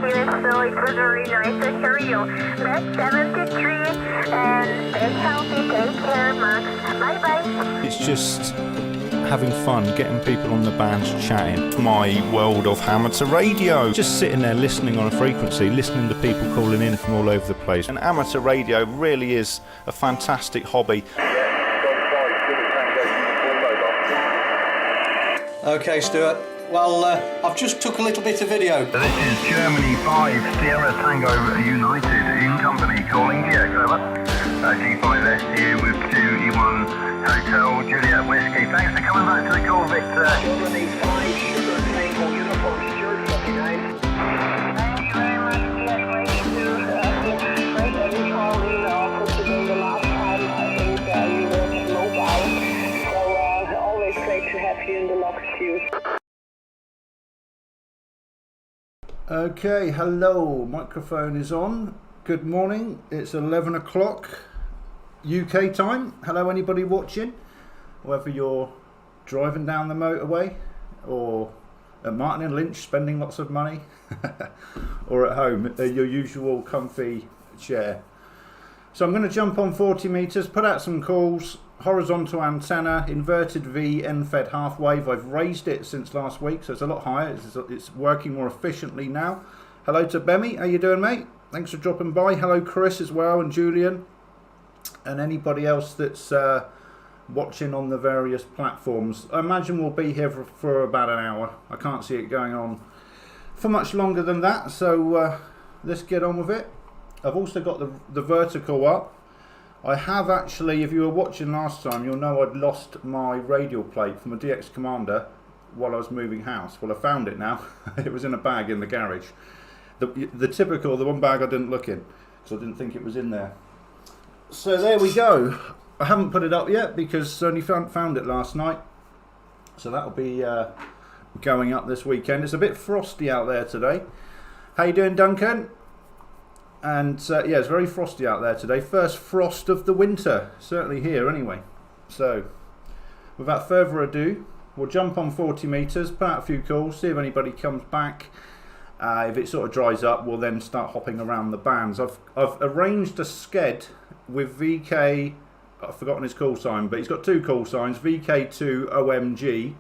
here, so it was very nice to hear you. That's 73, and stay healthy, take care, Max. Bye-bye. It's just having fun, getting people on the bands chatting. My world of amateur radio. Just sitting there listening on a frequency, listening to people calling in from all over the place. And amateur radio really is a fantastic hobby. Okay, Stuart. Well, I've just took a little bit of video. This is Germany 5, Sierra Tango United in company calling DX, over. G5SU with 2E1 Hotel Juliet Whiskey. Thanks for coming back to the call, Victor. Germany 5, Sugar Tango Uniform Stuart 49. Thank you very much. Yes, ready to break every call in office today. The last time I think you were mobile. So always great to have you in the lock queue. Okay, hello, microphone is on. Good morning, it's 11 o'clock UK time. Hello anybody watching, whether you're driving down the motorway or at Martin and Lynch spending lots of money or at home at your usual comfy chair. So I'm going to jump on 40 meters, put out some calls. Horizontal antenna, inverted V, end-fed half wave. I've raised it since last week, so it's a lot higher. It's working more efficiently now. Hello to Bemmy, how you doing, mate? Thanks for dropping by. Hello Chris as well, and Julian, and anybody else that's watching on the various platforms. I imagine we'll be here for about an hour. I can't see it going on for much longer than that, so let's get on with it. I've also got the vertical up. I have actually, if you were watching last time, you'll know I'd lost my radial plate from a DX Commander while I was moving house. Well, I found it now. It was in a bag in the garage. The typical, the one bag I didn't look in, because I didn't think it was in there. So there we go. I haven't put it up yet because I only found it last night. So that'll be going up this weekend. It's a bit frosty out there today. How you doing, Duncan? And yeah, it's very frosty out there today. First frost of the winter, certainly here anyway. So without further ado, we'll jump on 40 meters, put out a few calls, see if anybody comes back. If it sort of dries up, we'll then start hopping around the bands. I've arranged a sked with VK, I've forgotten his call sign, but he's got two call signs, VK2OMG,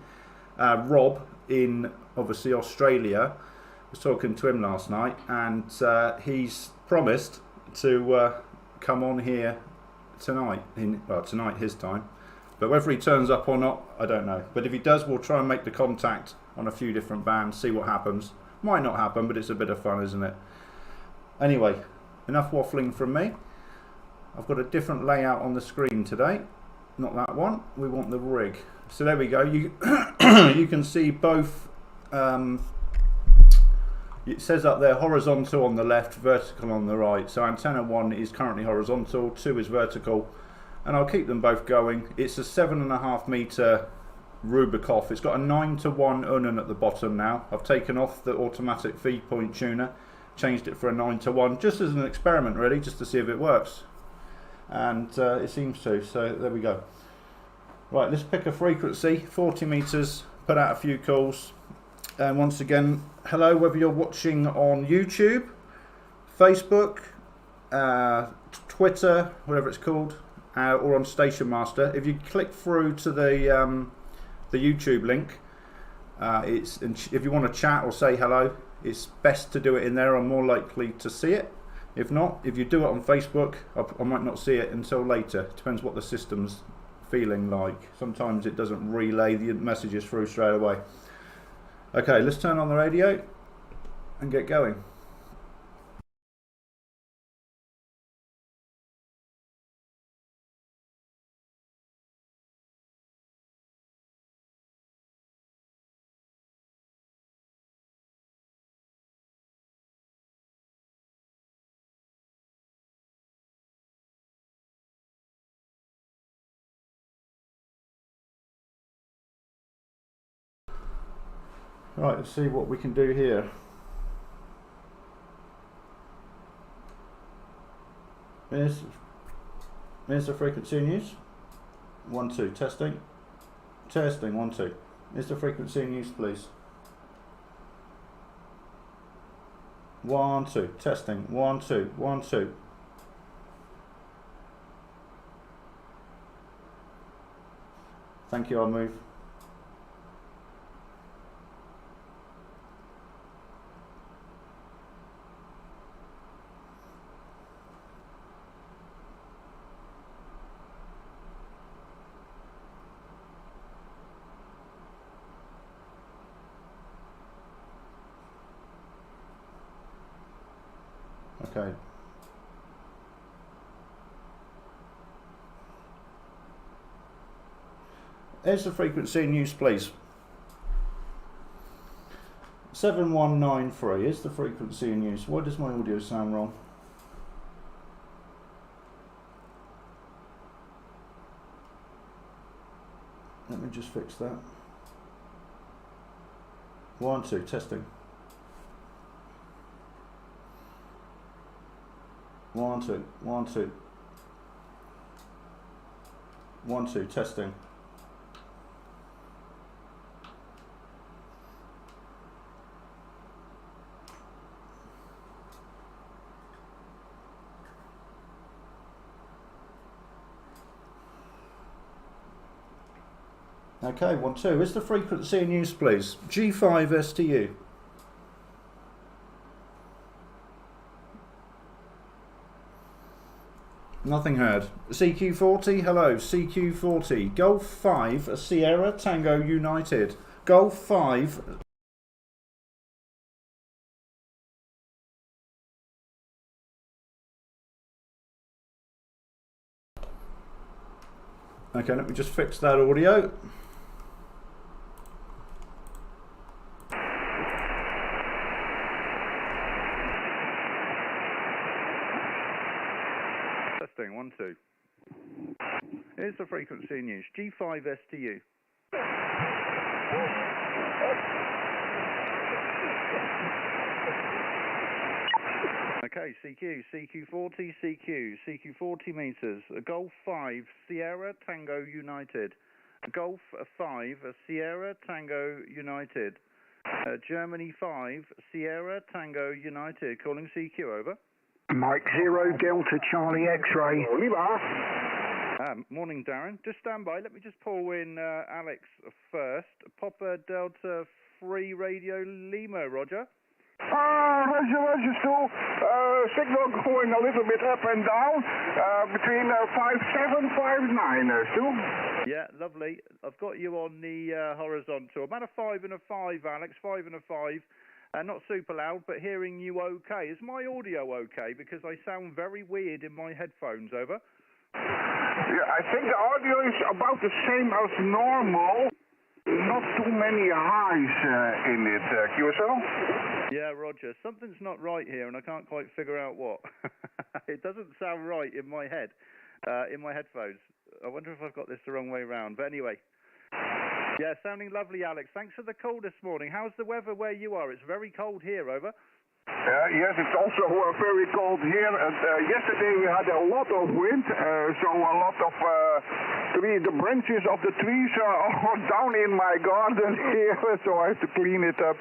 Rob in obviously Australia. I was talking to him last night, and he's promised to come on here tonight, tonight his time, but whether he turns up or not, I don't know. But if he does, we'll try and make the contact on a few different bands, see what happens. Might not happen, but it's a bit of fun, isn't it? Anyway, enough waffling from me. I've got a different layout on the screen today, not that one. We want the rig. So there we go. You you can see both. It says up there horizontal on the left, vertical on the right. So antenna 1 is currently horizontal, 2 is vertical, and I'll keep them both going. It's a 7.5 meter Rubikoff. It's got a 9:1 Unen at the bottom now. I've taken off the automatic feed point tuner, changed it for a 9:1, just as an experiment really, just to see if it works. And it seems to, so there we go. Right, let's pick a frequency, 40 meters, put out a few calls. And once again, hello, whether you're watching on YouTube, Facebook, Twitter, whatever it's called, or on Station Master. If you click through to the YouTube link, if you want to chat or say hello, it's best to do it in there. I'm more likely to see it. If not, if you do it on Facebook, I might not see it until later. Depends what the system's feeling like. Sometimes it doesn't relay the messages through straight away. Okay, let's turn on the radio and get going. Right, let's see what we can do here. Here's the frequency in use. 1, 2, testing. Testing, 1, 2. Here's the frequency in use, please. 1, 2. Testing. 1, 2. 1, 2. Thank you, I'll move. Okay. Here's the frequency in use, please. 7193 is the frequency in use. Why does my audio sound wrong? Let me just fix that. 1, 2, testing. 1, 2, 1, 2. 1, 2, testing. Okay, 1, 2. Is the frequency in use, please? G5 STU. Nothing heard. CQ40, hello, CQ40. Golf 5, Sierra Tango United. Golf 5. Okay, let me just fix that audio. Testing, 1, 2. Here's the frequency in use. G5 STU. Okay, CQ, CQ40, CQ, CQ40 meters. Golf 5, Sierra Tango United. Golf 5, Sierra Tango United. Germany 5, Sierra Tango United. Calling CQ, over. Mike 0, Delta Charlie X-ray. Morning, Darren. Just stand by. Let me just pull in Alex first. Papa Delta 3 Radio Lima, Roger. Roger, Stu. Signal going a little bit up and down between 57, 59, Stu. Yeah, lovely. I've got you on the horizontal. I'm at a 5 and a 5, Alex. 5 and a 5. Not super loud, but hearing you okay. Is my audio okay? Because I sound very weird in my headphones, over. Yeah, I think the audio is about the same as normal. Not too many highs in it, QSL. Yeah, Roger. Something's not right here, and I can't quite figure out what. It doesn't sound right in my head, in my headphones. I wonder if I've got this the wrong way around. But anyway. Yeah, sounding lovely, Alex. Thanks for the call this morning. How's the weather where you are? It's very cold here, over. Yes, it's also very cold here. Yesterday we had a lot of wind, so a lot of the branches of the trees are down in my garden here, so I have to clean it up.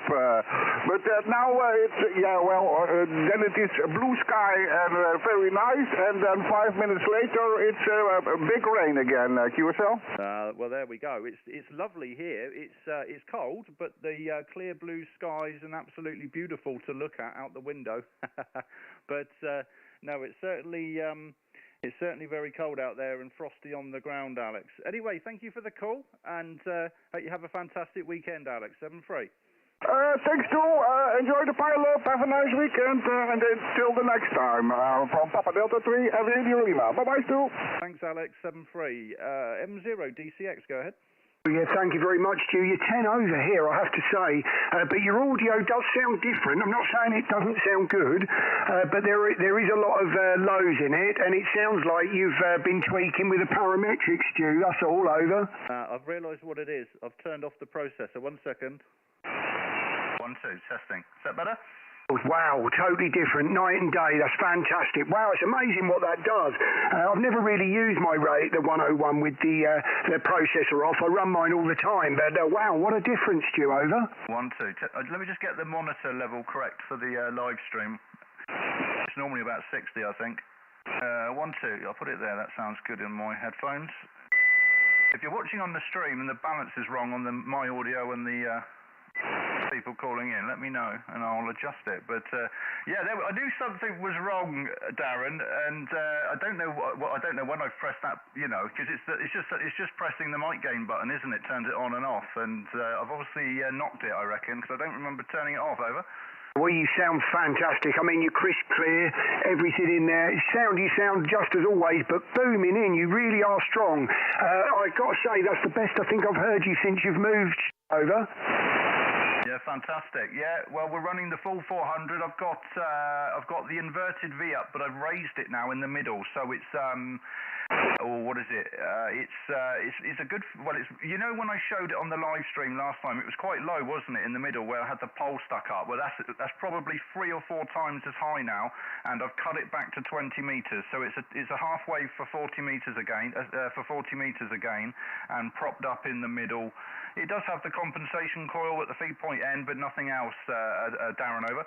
But now it's, then it is blue sky and very nice, and then 5 minutes later it's big rain again, QSL. Well, there we go. It's lovely here. It's cold, but the clear blue skies and absolutely beautiful to look at out the window. But no, it's certainly very cold out there and frosty on the ground, Alex. Anyway, thank you for the call, and hope you have a fantastic weekend, Alex. 7-3. Thanks, Stu. Enjoy the pile-up. Have a nice weekend, and until the next time. From Papa Delta 3 and Radio Lima. Bye-bye, Stu. Thanks, Alex. 7-3. M0 DCX, go ahead. Yeah, thank you very much, Stu. You're 10 over here, I have to say. But your audio does sound different. I'm not saying it doesn't sound good, but there is a lot of lows in it, and it sounds like you've been tweaking with the parametrics, Stu. That's all, over. I've realised what it is. I've turned off the processor. 1 second. 1, 2, testing. Is that better? Wow, totally different, night and day. That's fantastic. Wow, it's amazing what that does. I've never really used my rate, the 101 with the processor off. I run mine all the time, but wow, what a difference, Stu. Over. 1, 2. Let me just get the monitor level correct for the live stream. It's normally about 60, I think. 1, 2. I'll put it there. That sounds good in my headphones. If you're watching on the stream and the balance is wrong on my audio and the people calling in, let me know and I'll adjust it. But yeah, I knew something was wrong, Darren, and I don't know what I don't know when I've pressed that, because it's just pressing the mic gain button, isn't it? Turns it on and off, and I've obviously knocked it, I reckon, because I don't remember turning it off. Over. Well, you sound fantastic. I mean, you're crisp, clear, everything in there. You sound just as always, but booming in. You really are strong. I've got to say, that's the best I think I've heard you since you've moved. Over. Yeah, fantastic. Yeah, well, we're running the full 400. I've got the inverted V up, but I've raised it now in the middle, so it's what is it? It's a good. Well, it's when I showed it on the live stream last time, it was quite low, wasn't it, in the middle where I had the pole stuck up. Well, that's probably 3 or 4 times as high now, and I've cut it back to 20 meters, so it's a halfway for 40 meters again, and propped up in the middle. It does have the compensation coil at the feed point end, but nothing else, Darren. Over.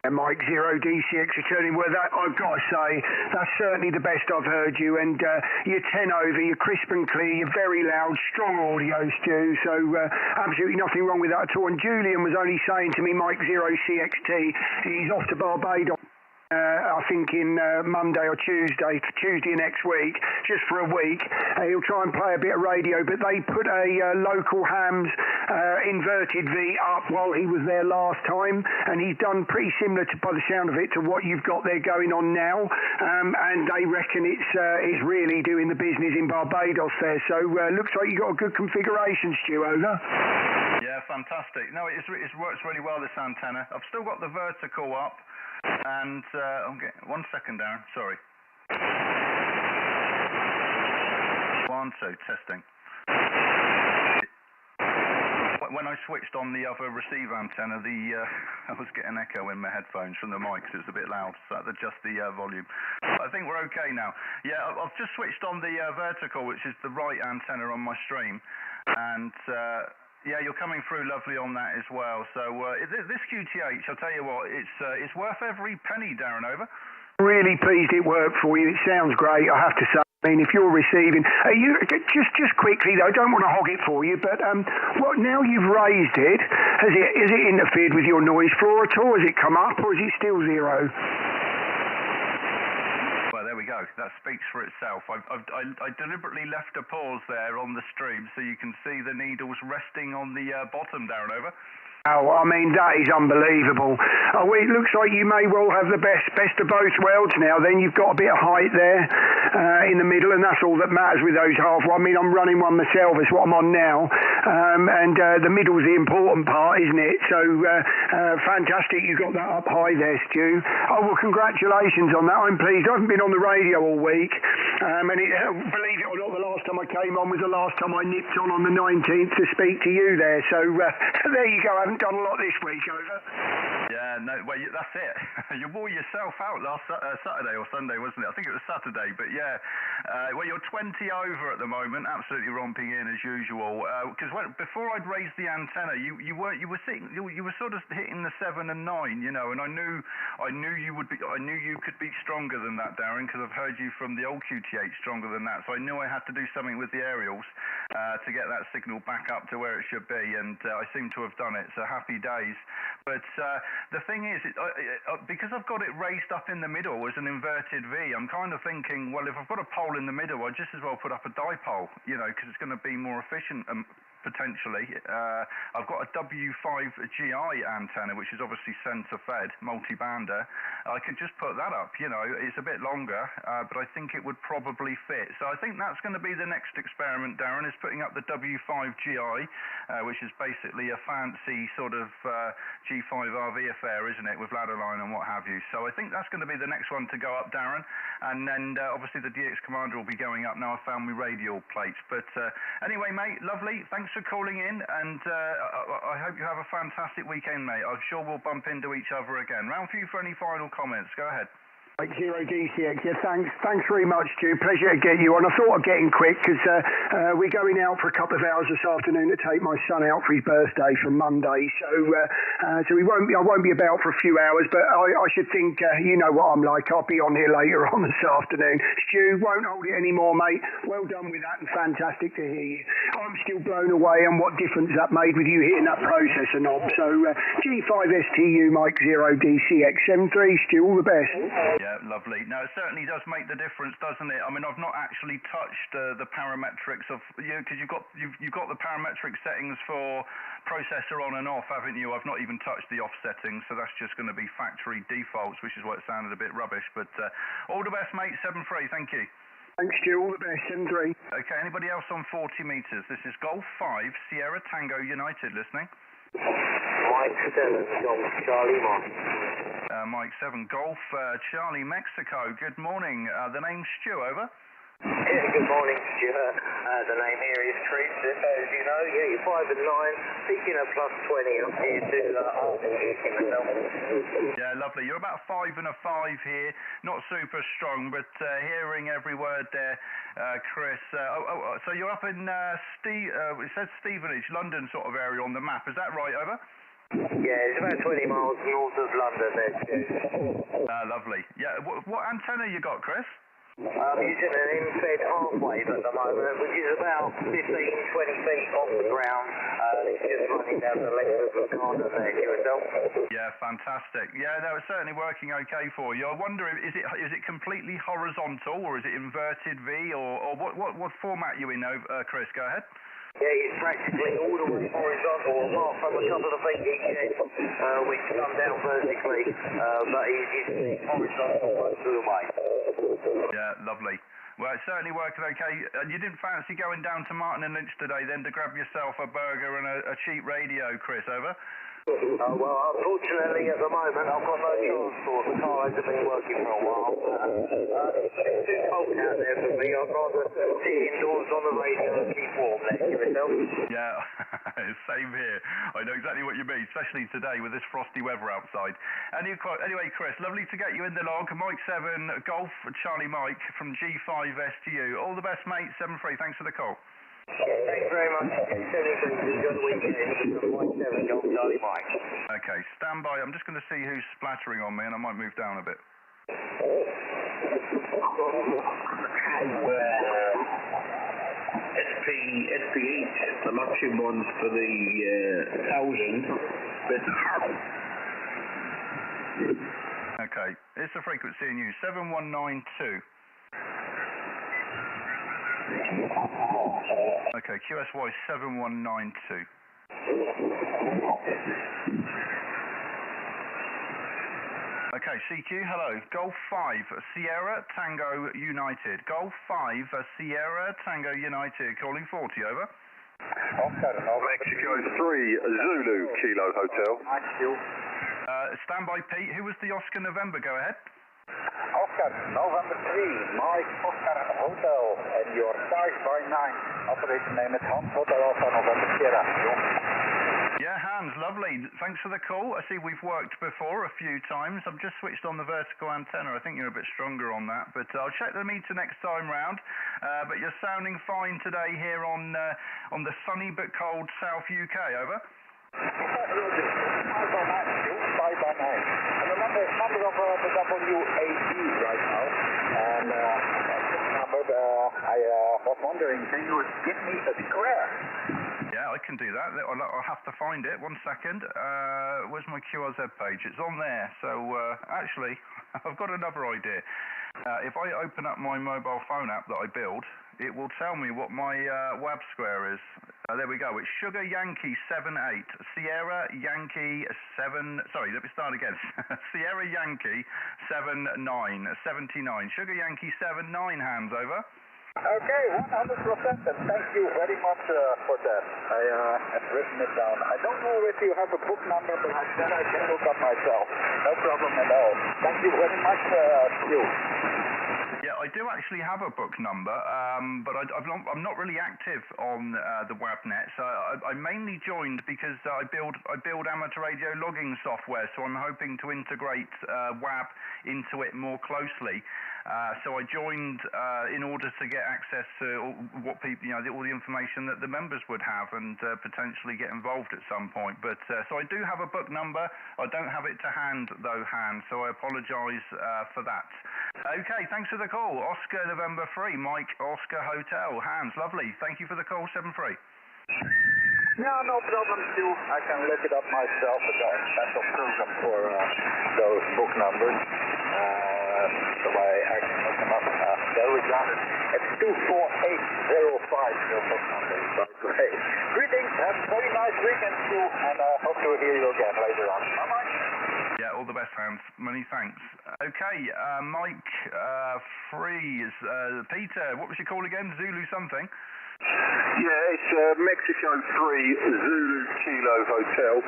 Mike Zero DCX returning with that. I've got to say, that's certainly the best I've heard you, and you're 10 over, you're crisp and clear, you're very loud, strong audio, Stu, so absolutely nothing wrong with that at all. And Julian was only saying to me, Mike Zero CXT, he's off to Barbados. I think in Monday or Tuesday next week, just for a week. He'll try and play a bit of radio, but they put a local hams inverted V up while he was there last time, and he's done pretty similar to, by the sound of it, to what you've got there going on now, and they reckon it's really doing the business in Barbados there, so looks like you've got a good configuration, Stu. Over. Yeah, fantastic. No, it works really well, this antenna. I've still got the vertical up. And I'm getting 1 second, Darren. Sorry. 1, 2, testing. When I switched on the other receiver antenna, I was getting echo in my headphones from the mics. It was a bit loud, so I had to adjust the volume. But I think we're okay now. Yeah, I've just switched on the vertical, which is the right antenna on my stream, and. Yeah, you're coming through lovely on that as well. So this QTH, I'll tell you what, it's worth every penny, Darren. Over. Really pleased it worked for you. It sounds great, I have to say. I mean, if you're receiving, just quickly though, I don't want to hog it for you, but now you've raised it, has it interfered with your noise floor at all? Has it come up, or is it still zero? Go. That speaks for itself. I deliberately left a pause there on the stream so you can see the needles resting on the bottom, Darren. Over. Oh, I mean, that is unbelievable. Oh, it looks like you may well have the best of both worlds now. Then you've got a bit of height there in the middle, and that's all that matters with those half. I mean, I'm running one myself. It's what I'm on now, and the middle's the important part, isn't it? So fantastic, you got that up high there, Stu. Oh well, congratulations on that. I'm pleased. I haven't been on the radio all week, and believe it or not, the last time I came on was the last time I nipped on the 19th to speak to you there. So there you go. I haven't done a lot this week. Over. Yeah, no, well, that's it. You wore yourself out last Saturday or Sunday, wasn't it? I think it was Saturday, but yeah. Well, you're 20 over at the moment, absolutely romping in as usual. Because before I'd raised the antenna, you were sort of hitting the 7 and 9, and I knew you could be stronger than that, Darren, because I've heard you from the old QTH stronger than that. So I knew I had to do something with the aerials to get that signal back up to where it should be, and I seem to have done it. So happy days. But the thing is, because I've got it raised up in the middle as an inverted V, I'm kind of thinking, well, if I've got a pole in the middle, I'd just as well put up a dipole, because it's going to be more efficient. Potentially. I've got a W5GI antenna, which is obviously centre-fed, multi-bander. I could just put that up, it's a bit longer, but I think it would probably fit. So I think that's going to be the next experiment, Darren, is putting up the W5GI, which is basically a fancy sort of G5RV affair, isn't it, with ladder line and what have you. So I think that's going to be the next one to go up, Darren. And then obviously the DX Commander will be going up now. I found my radial plates. But anyway, mate, lovely. Thanks for calling in, and I hope you have a fantastic weekend, mate. I'm sure we'll bump into each other again. Round for you for any final comments. Go ahead. Mike 0 DCX, yeah, thanks very much, Stu. Pleasure to get you on. I thought I'd get in quick because we're going out for a couple of hours this afternoon to take my son out for his birthday for Monday. So I won't be about for a few hours, but I should think you know what I'm like. I'll be on here later on this afternoon. Stu, won't hold it anymore, mate. Well done with that and fantastic to hear you. I'm still blown away on what difference that made with you hitting that processor knob. So G5STU Mike 0 DCX 73, Stu, all the best. Yeah, lovely. No, it certainly does make the difference, doesn't it? I mean, I've not actually touched the parametrics of because you've got the parametric settings for processor on and off, haven't you? I've not even touched the off settings, so that's just going to be factory defaults, which is why it sounded a bit rubbish. But all the best, mate. 7-3. Thank you. Thanks, Stu. All the best. 7-3. Okay. Anybody else on 40 meters? This is Golf 5 Sierra Tango United listening. Mike 7 Golf Charlie Mike. Mike 7 Golf Charlie Mexico. Good morning. The name's Stu. Over. Yeah, good morning, Stuart. The name here is Chris. As you know, yeah, you're 5 and 9, seeking a plus 20 up here to Yeah, lovely. You're about 5 and a 5 here. Not super strong, but hearing every word there, Chris. So you're up in it says Stevenage, London sort of area on the map. Is that right? Over. Yeah, it's about 20 miles north of London there, Stu. Lovely. Yeah, what antenna you got, Chris? I'm using an in-fed half-wave at the moment, which is about 15-20 feet off the ground. It's just running down the length of the garden there, yourself. Yeah, fantastic. Yeah, no, it's certainly working okay for you. I wonder, is it completely horizontal, or is it inverted V, or what format you in, Chris? Go ahead. Yeah, it's practically all the way horizontal, apart from a couple of feet each end, which come down vertically, but it's horizontal most of the way. Yeah, lovely. Well, it's certainly working okay. And you didn't fancy going down to Martin and Lynch today then to grab yourself a burger and a cheap radio, Chris, over? Well, unfortunately, at the moment, I've got no transport. The car hasn't been working for a while. It's too cold out there for me. I'd rather sit indoors on the radio and keep warm there, yourself. Yeah, same here. I know exactly what you mean, especially today with this frosty weather outside. Anyway, Chris, lovely to get you in the log. Mike 7 Golf Charlie Mike from G5STU. All the best, mate. 7-3. Thanks for the call. Thanks very much. Enjoy the weekend. Mike 7 Golf Charlie Mike. Okay, stand by. I'm just going to see who's splattering on me, and I might move down a bit. SP8, the maximum ones for the 1,000. Okay, it's a frequency in use. 7192. Okay, QSY 7192. Okay, CQ, hello. Golf 5 Sierra Tango United. Golf 5 Sierra Tango United. Calling 40, over. Mexico 3 Zulu Kilo Hotel. Standby Pete. Who was the Oscar November? Go ahead. Oscar November 3 Mike Oscar Hotel and your 5x9 operation name is Hans Hotel Alpha November Sierra. Yeah, Hans, lovely. Thanks for the call. I see we've worked before a few times. I've just switched on the vertical antenna. I think you're a bit stronger on that, but I'll check the meter next time round. But you're sounding fine today here on the sunny but cold South UK. Over. 5x9. And the number of the WAD right now. And I was wondering, can you give me a square? Yeah, I can do that. I'll have to find it. 1 second. Where's my QRZ page? It's on there. So actually, I've got another idea. If I open up my mobile phone app that I build, it will tell me what my WAB square is. There we go. It's Sugar Yankee 78, Sierra Yankee 7. Sorry, let me start again. Sierra Yankee 79, 79. Sugar Yankee 79. Hands over. Okay, 100%, and thank you very much for that. I have written it down. I don't know if you have a book number, but that I can look up myself. No problem at all. Thank you very much, you. Yeah, I I do actually have a book number, but I'm not really active on the WABnet. So I mainly joined because I build amateur radio logging software. So I'm hoping to integrate WAB into it more closely. So I joined in order to get access to what people, all the information that the members would have, and potentially get involved at some point. But so I do have a book number. I don't have it to hand though, Hans. So I apologise for that. Okay, thanks for the call. Oscar November 3, Mike Oscar Hotel. Hans, lovely. Thank you for the call, 73. No, no problem, Stu. I can look it up myself. I got a special program for those book numbers. So I can look them up. There we go. It's 24805, your book number. Great. Greetings. Have a very nice weekend, Stu, and hope to hear you again later on. Bye-bye. Yeah, all the best, Hans. Many thanks. Okay, Mike Freeze. Peter, what was your call again? Zulu something? Yeah, it's Mexico 3 Zulu Kilo Hotel.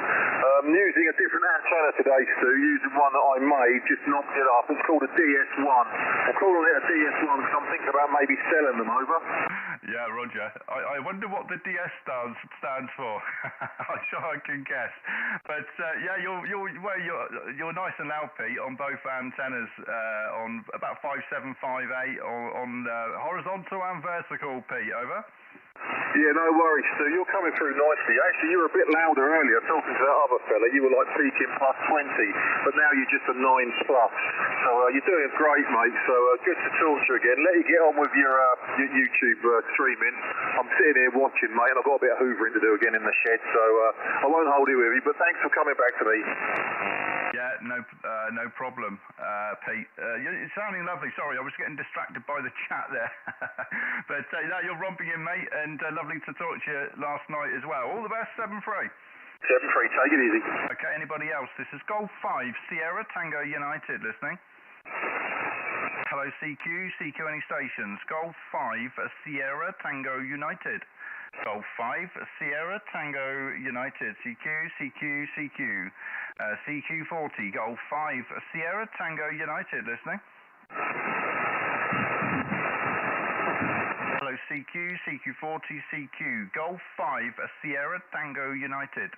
I'm using a different antenna today, Stu, using one that I made, just knocked it up. It's called a DS1. I'm calling it a DS1 because I'm thinking about maybe selling them over. Yeah, Roger. I wonder what the DS stands for. I'm sure I can guess. But yeah, you're nice and loud, Pete, on both antennas, on about 5758 on horizontal and vertical, Pete, over. Yeah, no worries, Stu. You're coming through nicely. Actually, you were a bit louder earlier talking to that other fella. You were like peaking plus 20, but now you're just a 9+. So you're doing great, mate. So good to talk to you again. Let you get on with your YouTube streaming. I'm sitting here watching, mate, and I've got a bit of hoovering to do again in the shed, so I won't hold it with you, but thanks for coming back to me. Yeah, no problem, Pete. You're sounding lovely. Sorry, I was getting distracted by the chat there. But no, you're romping in, mate, and lovely to talk to you last night as well. All the best, 7-3. 7-3, take it easy. Okay, anybody else? This is Golf 5, Sierra Tango United listening. Hello, CQ any stations? Golf 5, Sierra Tango United. Golf 5, Sierra Tango United, CQ. CQ40, Golf 5, Sierra Tango United, listening. Hello, CQ40, CQ, Golf 5, Sierra Tango United.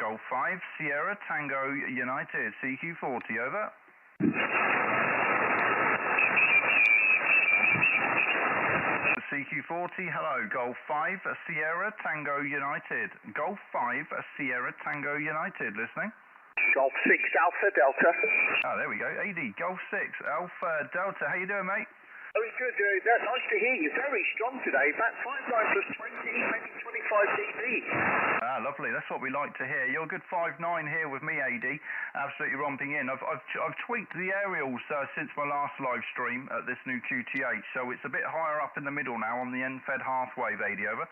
Golf 5, Sierra Tango United, CQ40, over. CQ40, hello, Golf 5, Sierra Tango United. Golf 5, Sierra Tango United, listening. Golf 6 Alpha Delta. Oh, there we go. AD, Golf 6 Alpha Delta. How you doing, mate? Very good. That's nice to hear you. Very strong today. About 5.9 plus 20, maybe 25 dB. Ah, lovely. That's what we like to hear. You're a good 5.9 here with me, AD. Absolutely romping in. I've tweaked the aerials since my last live stream at this new QTH, so it's a bit higher up in the middle now on the end-fed half wave, AD, over.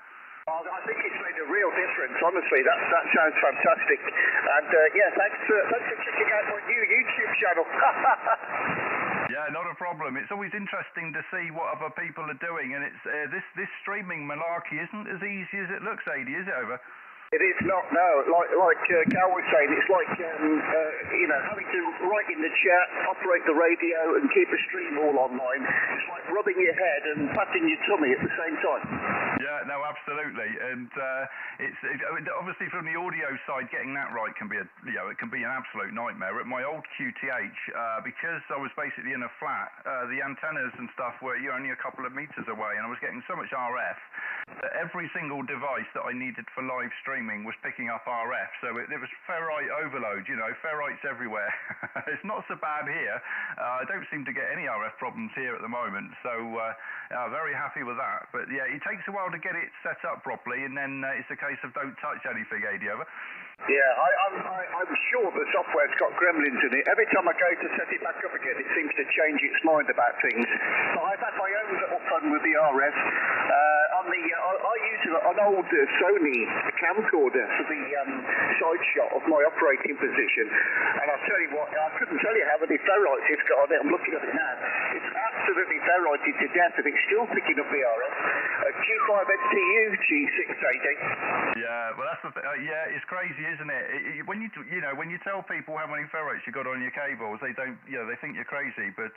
Oh, I think it's made a real difference, honestly. That sounds fantastic. And yeah, thanks for checking out my new YouTube channel. Yeah, not a problem. It's always interesting to see what other people are doing, and it's this streaming malarkey isn't as easy as it looks, AD, is it, over? It is not, no. Like Cal was saying, it's like, having to write in the chat, operate the radio, and keep a stream all online. It's like rubbing your head and patting your tummy at the same time. Yeah, no, absolutely. And obviously from the audio side, getting that right can be it can be an absolute nightmare. At my old QTH, because I was basically in a flat, the antennas and stuff were only a couple of meters away, and I was getting so much RF that every single device that I needed for live streaming was picking up RF, so it was ferrite overload, ferrites everywhere. It's not so bad here. I don't seem to get any RF problems here at the moment, so very happy with that. But yeah, it takes a while to get it set up properly, and then it's a case of don't touch anything, AD, over. Yeah, I'm sure the software's got gremlins in it. Every time I go to set it back up again, it seems to change its mind about things. So I've had my own little fun with the RF. I use an old Sony camcorder for the side shot of my operating position. And I'll tell you what, I couldn't tell you how many ferrites it's got on it. I'm looking at it now. It's absolutely ferrited to death, and it's still picking up the RF. G5 STU, G6AD. Yeah, well that's the yeah, it's crazy, isn't it? When you tell people how many ferrites you got on your cables, they don't, they think you're crazy. But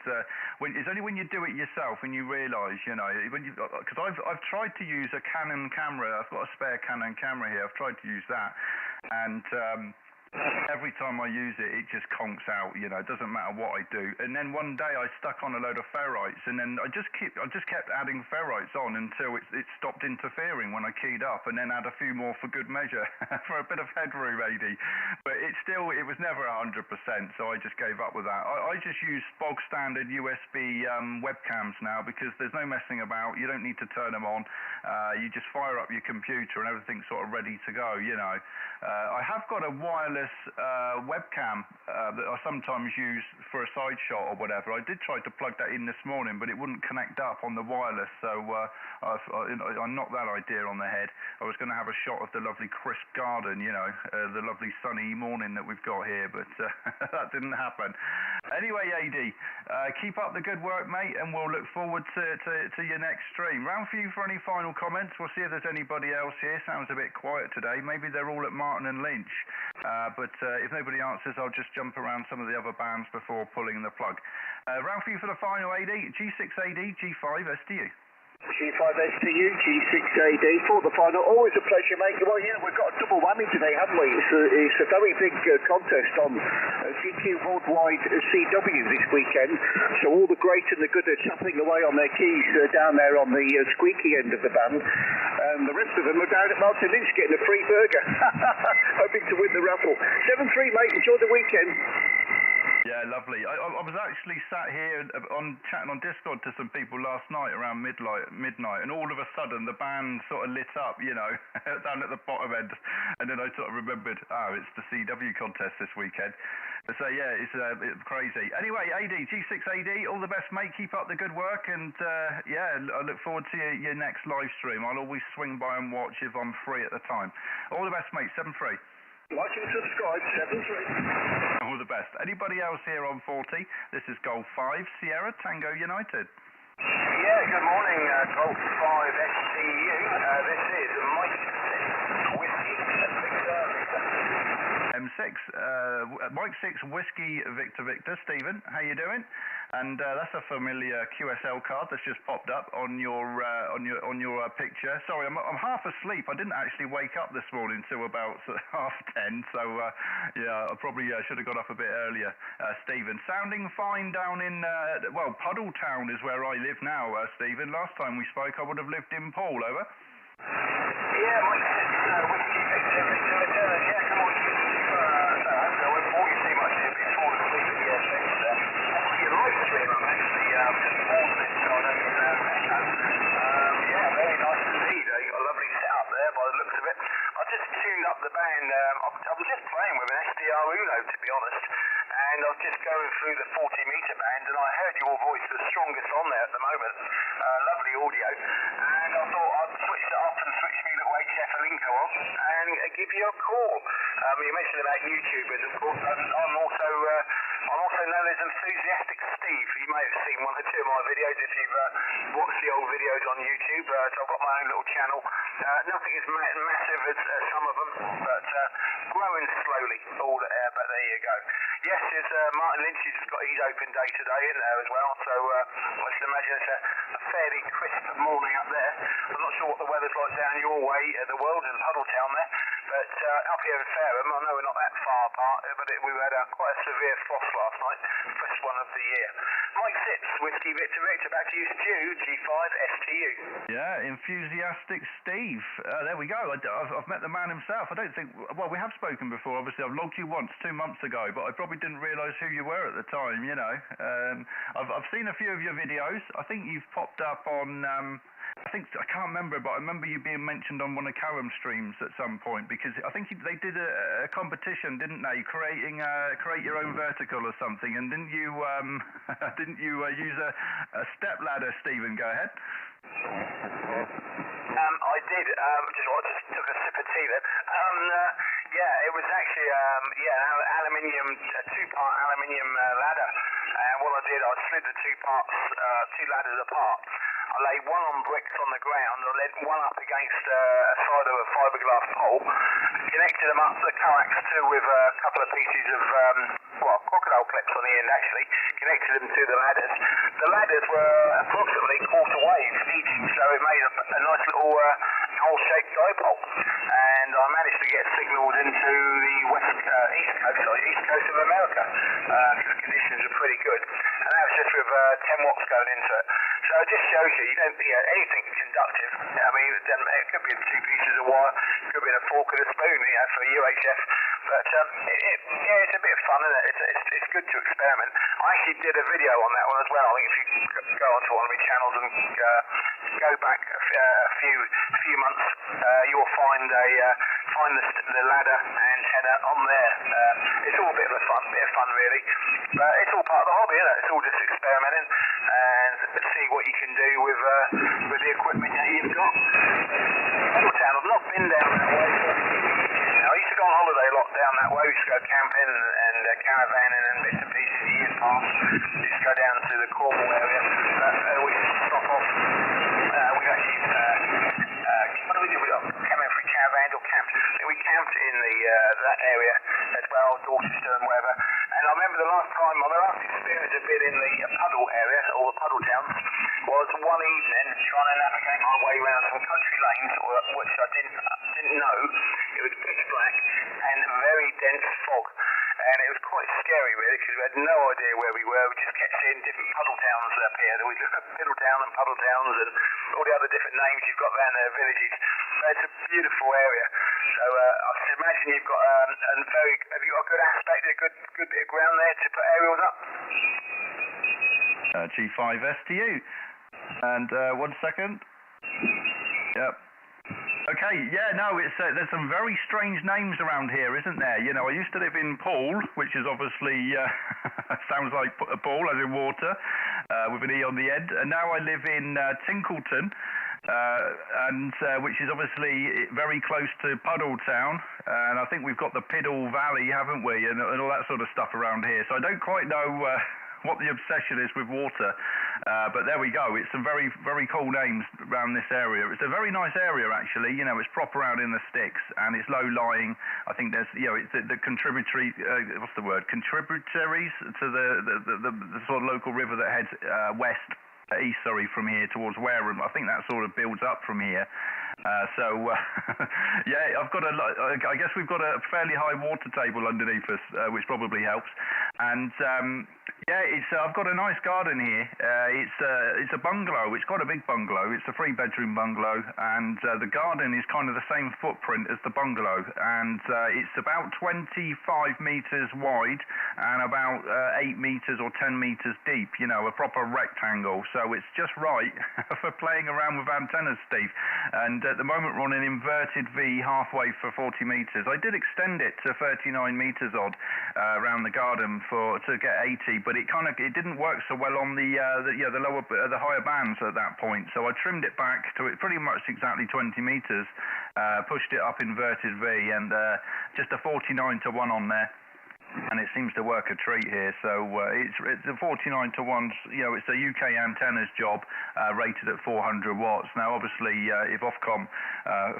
it's only when you do it yourself and you realise, because I've tried to use a Canon camera. I've got a spare Canon camera here. I've tried to use that, and every time I use it, it just conks out. It doesn't matter what I do. And then one day I stuck on a load of ferrites, and then I just kept adding ferrites on until it stopped interfering when I keyed up, and then add a few more for good measure for a bit of headroom, maybe. But it was never 100%, so I just gave up with that. I just use bog standard USB webcams now, because there's no messing about. You don't need to turn them on. You just fire up your computer and everything's sort of ready to go. I have got a wireless webcam that I sometimes use for a side shot or whatever. I did try to plug that in this morning, but it wouldn't connect up on the wireless, so I knocked that idea on the head. I was going to have a shot of the lovely crisp garden, the lovely sunny morning that we've got here, but that didn't happen. Anyway, AD, keep up the good work, mate, and we'll look forward to your next stream. Round for you for any final comments. We'll see if there's anybody else here. Sounds a bit quiet today. Maybe they're all at Martin and Lynch. But if nobody answers, I'll just jump around some of the other bands before pulling the plug. Round for you for the final, AD, G6AD, G5 STU. G5 STU, G6AD for the final. Always a pleasure, mate. Well, yeah, we've got a double whammy today, haven't we? It's a very big contest on GQ Worldwide CW this weekend. So all the great and the good are tapping away on their keys down there on the squeaky end of the band. And the rest of them are down at Martin Lynch getting a free burger. Hoping to win the raffle. 7-3, mate. Enjoy the weekend. Yeah, lovely. I was actually sat here chatting on Discord to some people last night around midnight, and all of a sudden the band sort of lit up, down at the bottom end, and then I sort of remembered, it's the CW contest this weekend. So yeah, it's crazy. Anyway, AD, G6AD, all the best, mate. Keep up the good work, and I look forward to your next live stream. I'll always swing by and watch if I'm free at the time. All the best, mate. 7-3. Like and subscribe, 7-3. All the best. Anybody else here on 40? This is Golf 5, Sierra Tango United. Yeah, good morning, Golf 5 STU. This is Mike 6 Whiskey Victor M6, Mike 6 Whiskey Victor. Stephen, how you doing? And that's a familiar QSL card that's just popped up on your picture. Sorry, I'm half asleep. I didn't actually wake up this morning till about 10:30. So I probably should have got up a bit earlier. Stephen, sounding fine down in Puddle Town is where I live now. Stephen, last time we spoke, I would have lived in Paul. Over. Yeah, Mike 6 Whiskey Victor. Yeah, come on. I won't bore you too much here before the sleep at the airfix. Live stream, I'm actually just paused it so I don't very nice indeed. A lovely setup there by the looks of it. I just tuned up the band. I was just playing with an SDR Uno, to be honest, and I was just going through the 40-meter band, and I heard your voice the strongest on there at the moment. Lovely audio, and I thought I'd switch it up and switch me little HF Alinko on and give you a call. You mentioned about YouTubers, of course. I'm also known as Enthusiastic Steve. You may have seen one or two of my videos if you've watched the old videos on YouTube. So I've got my own little channel. Nothing as massive as some of them, but growing slowly. But there you go. Yes, Martin Lynch has got his open day today in there as well. So I should imagine it's a fairly crisp morning up there. I'm not sure what the weather's like down your way, the world in Puddle Town there. But up here in Fareham, I know we're not that far apart, but we had quite a severe frost last night, first one of the year. Mike 6, Whiskey Victor, back to you, Stu, G5 STU. Yeah, Enthusiastic Steve. There we go. I've met the man himself. I don't think, we have spoken before, obviously. I've logged you once 2 months ago, but I probably didn't realise who you were at the time, I've seen a few of your videos. I think you've popped up on... I can't remember, but I remember you being mentioned on one of Karam's streams at some point, because I think they did a competition, didn't they? Create your own vertical or something, and didn't you use a step ladder, Stephen? Go ahead. I did. I just took a sip of tea Stephen. Yeah, it was actually a two-part aluminium ladder. And what I did, I slid the two ladders apart. I laid one on bricks on the ground. I laid one up against a side of a fiberglass pole. Connected them up to the coax too with a couple of pieces of crocodile clips on the end actually. Connected them to the ladders. The ladders were approximately quarter wave each, so it made a nice little owl-shaped dipole. And I managed to get signals into the east coast of America. The conditions are pretty good. And that was just with 10 watts going into it. So it just shows you don't anything conductive. I mean, it could be two pieces of wire, it could be a fork and a spoon, for UHF. But it's a bit of fun, isn't it? It's good to experiment. I actually did a video on that one as well. I think if you go onto one of my channels and go back a few months, you'll find the ladder antenna on there. It's all a bit of fun really. But it's all part of the hobby, isn't it? It's all just experimenting and see what you can do with the equipment that you've got. Middletown, I've not been down that way. I used to go on holiday a lot down that way. We used to go camping and caravanning and bits and pieces in years past. We used to go down to the Cornwall area. We used to stop off. We actually, what do we do? We got for caravan or camped. We camped in that area as well, Dorchester and wherever. And I remember the last experience a bit in the Puddle area, or the Puddle towns, was one evening trying to navigate my way around some country lanes, which I didn't know. It was pitch black and very dense fog. And it was quite scary, really, because we had no idea where we were. We just kept seeing different puddle towns up here. There was Middletown and Puddle Towns and all the other different names you've got around there, villages. So it's a beautiful area. So I can imagine you've got have you got a good aspect, a good bit of ground there to put aerials up? G5STU. And 1 second. Yep. Okay, yeah, no, there's some very strange names around here, isn't there? You know, I used to live in Poole, which is obviously, sounds like a pool, as in water, with an E on the end. And now I live in Tinkleton, which is obviously very close to Puddletown. And I think we've got the Piddle Valley, haven't we? And all that sort of stuff around here. So I don't quite know what the obsession is with water, but there we go. It's some very, very cool names around this area. It's a very nice area, actually. You know, it's proper out in the sticks, and it's low-lying. I think there's, it's the contributories to the sort of local river that heads east, from here towards Wareham. I think that sort of builds up from here. Yeah, I guess we've got a fairly high water table underneath us, which probably helps. And I've got a nice garden here. It's a bungalow. It's quite a big bungalow. It's a 3-bedroom bungalow, and the garden is kind of the same footprint as the bungalow. And it's about 25 meters wide and about 8 meters or 10 meters deep. You know, a proper rectangle. So it's just right for playing around with antennas, Steve. And at the moment we're on an inverted V halfway for 40 meters. I did extend it to 39 meters odd around the garden to get 80, but it didn't work so well on the higher bands at that point. So I trimmed it back to pretty much exactly 20 meters, pushed it up inverted V, and just a 49 to 1 on there. And it seems to work a treat here. So it's a 49 to 1. It's a UK antennas job, rated at 400 watts. Now, obviously, if Ofcom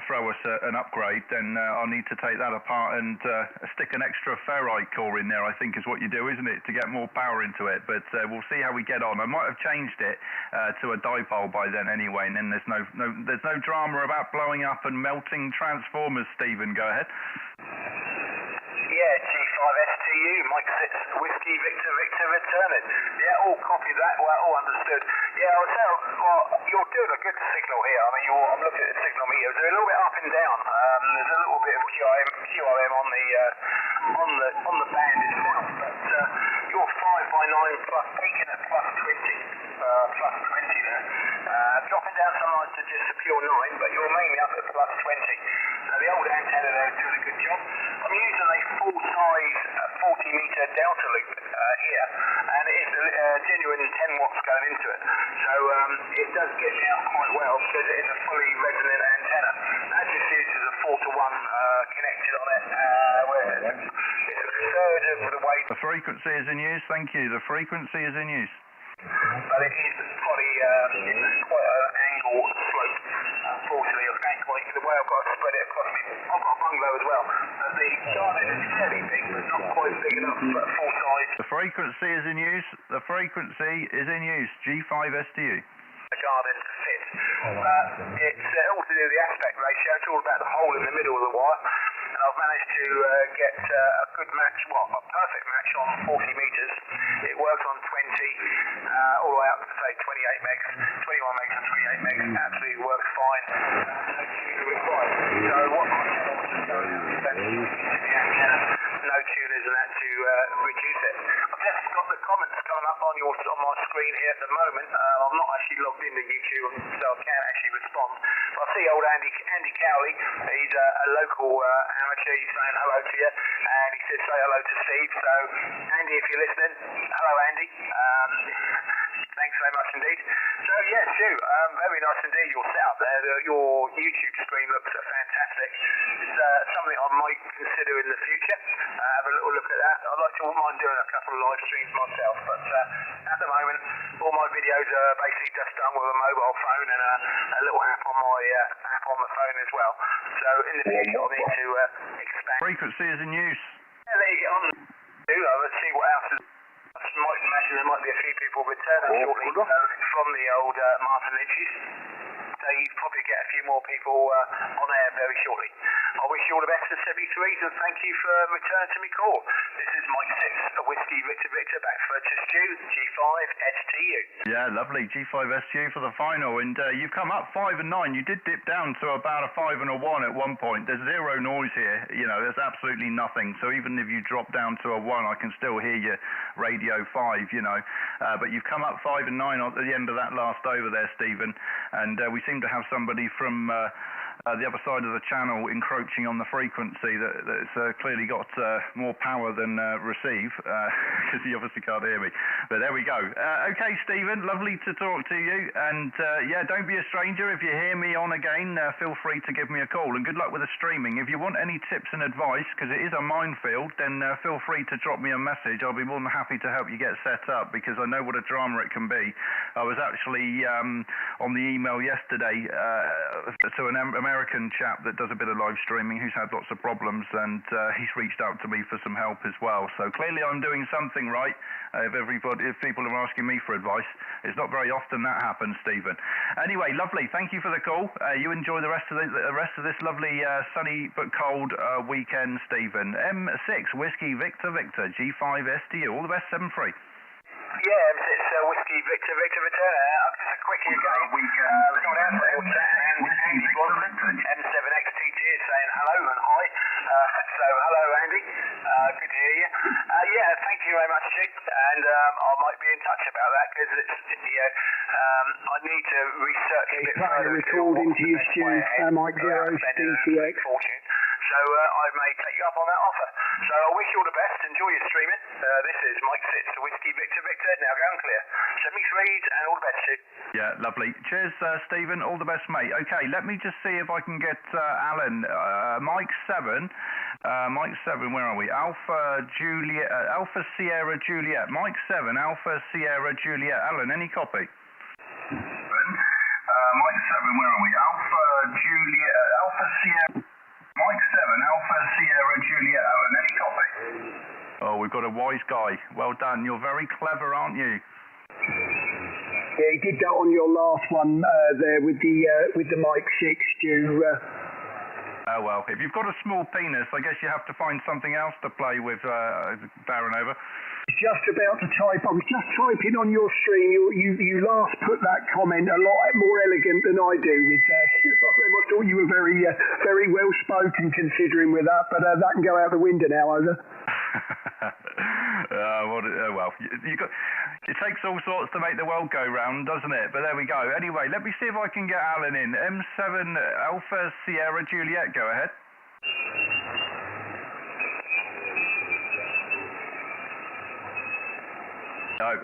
throw us an upgrade, then I'll need to take that apart and stick an extra ferrite core in there. I think is what you do, isn't it, to get more power into it? But we'll see how we get on. I might have changed it to a dipole by then, anyway. And then there's no drama about blowing up and melting transformers. Stephen, go ahead. Yeah, G5STU, Mike 6, Whiskey, Victor, return it. Yeah, all copied that, all understood. Yeah, you're doing a good signal here. I mean, I'm looking at the signal meter. They're a little bit up and down. There's a little bit of QRM on the band itself, but you're 5x9 plus, peaking at plus 20 there. Dropping down sometimes to just a pure 9, but you're mainly up at plus 20. So the old antenna there is doing a good job. I'm using a full-size 40-meter delta loop here, and it is a genuine 10 watts going into it. So it does get me out quite well because it is a fully resonant antenna. That just uses a 4 to 1 connected on it. Where is it? It's a third of the weight. The frequency is in use, thank you. The frequency is in use. But it is probably it's quite an angle slope. Unfortunately, I can't quite the way I've got to spread it across me. I've got a bungalow as well. The garden is fairly big, but not quite big enough for full size. The frequency is in use. The frequency is in use. G5STU. The garden to fit. It's all to do with the aspect ratio. It's all about the hole in the middle of the wire. And I've managed to get a good match, well, a perfect match on 40 metres. It works on 20, all the way up to say 28 megs, 21 megs and 28 megs. Absolutely works fine. So what I no tuners and that to reduce it. I've just got the comments coming up on my screen here at the moment. I'm not actually logged into YouTube, so I can't actually respond. But I see old Andy Cowley. He's a local amateur. He's saying hello to you, and he says say hello to Steve. So Andy, if you're listening, hello Andy. Thanks very much indeed. So yes, Stu, very nice indeed. Your setup there, your YouTube screen looks fantastic. It's something I might consider in the future. Have a little look at that. I'd like to mind doing a couple of live streams myself, but at the moment, all my videos are basically just done with a mobile phone and a little app on my app on the phone as well. So in the future, I need to expand. Frequency is in use. Yeah, let you get on. Let's see what else is. I might imagine there might be a few people returning shortly from the old Martin Lynch's. So you probably get a few more people on air very shortly. I wish you all the best for 73s and thank you for returning to me call. This is Mike 6, a Whiskey Victor Victor, back for to Stu, G5STU. Yeah, lovely. G5STU for the final. And you've come up 5 and 9. You did dip down to about a 5 and a 1 at one point. There's zero noise here. You know, there's absolutely nothing. So even if you drop down to a 1, I can still hear your radio 5, you know. But you've come up 5 and 9 at the end of that last over there, Stephen. And we seem to have somebody from the other side of the channel encroaching on the frequency that's clearly got more power than receive, because he obviously can't hear me. But there we go. Okay, Stephen, lovely to talk to you. And yeah, don't be a stranger. If you hear me on again, feel free to give me a call. And good luck with the streaming. If you want any tips and advice, because it is a minefield, then feel free to drop me a message. I'll be more than happy to help you get set up, because I know what a drama it can be. I was actually on the email yesterday to an American chap that does a bit of live streaming who's had lots of problems, and he's reached out to me for some help as well. So clearly I'm doing something right. If people are asking me for advice, it's not very often that happens, Stephen. Anyway, lovely. Thank you for the call. You enjoy the rest of this lovely sunny but cold weekend, Stephen. M6 Whiskey Victor Victor G5STU. All the best. 7-3. Yeah, it's Whiskey Victor Victor return. Just a quickie again. We've got out for chat, and Andy Bronson, M7XTT, is saying hello and hi. So hello, Andy. Good to hear you. Yeah, thank you very much, Chick. And I might be in touch about that, because it's I need to research a bit further. Recording to you, Stu, Mike 0 DCX. So I may take you up on that offer. So I wish you all the best. Enjoy your streaming. This is Mike 6, Whiskey Victor Victor. Now go and clear. 73s and all the best, Stu. Yeah, lovely. Cheers, Stephen. All the best, mate. Okay, let me just see if I can get Alan. Mike 7. Mike 7, where are we? Alpha Sierra Juliet. Mike 7, Alpha Sierra Juliet. Alan, any copy? Mike 7, where are we? Alpha Sierra. Mike 7, Alpha Sierra Juliet. Alan, any copy? Oh, we've got a wise guy. Well done. You're very clever, aren't you? Yeah, he did that on your last one there with the Mike 6, Stu. Oh, well, if you've got a small penis, I guess you have to find something else to play with, Baron over. Just about to type. I was just typing on your stream. You last put that comment a lot more elegant than I do. With I thought you were very well spoken considering with that, but that can go out the window now, over. Well, it takes all sorts to make the world go round, doesn't it? But there we go. Anyway, let me see if I can get Alan in. M7 Alpha Sierra Juliet. Go ahead.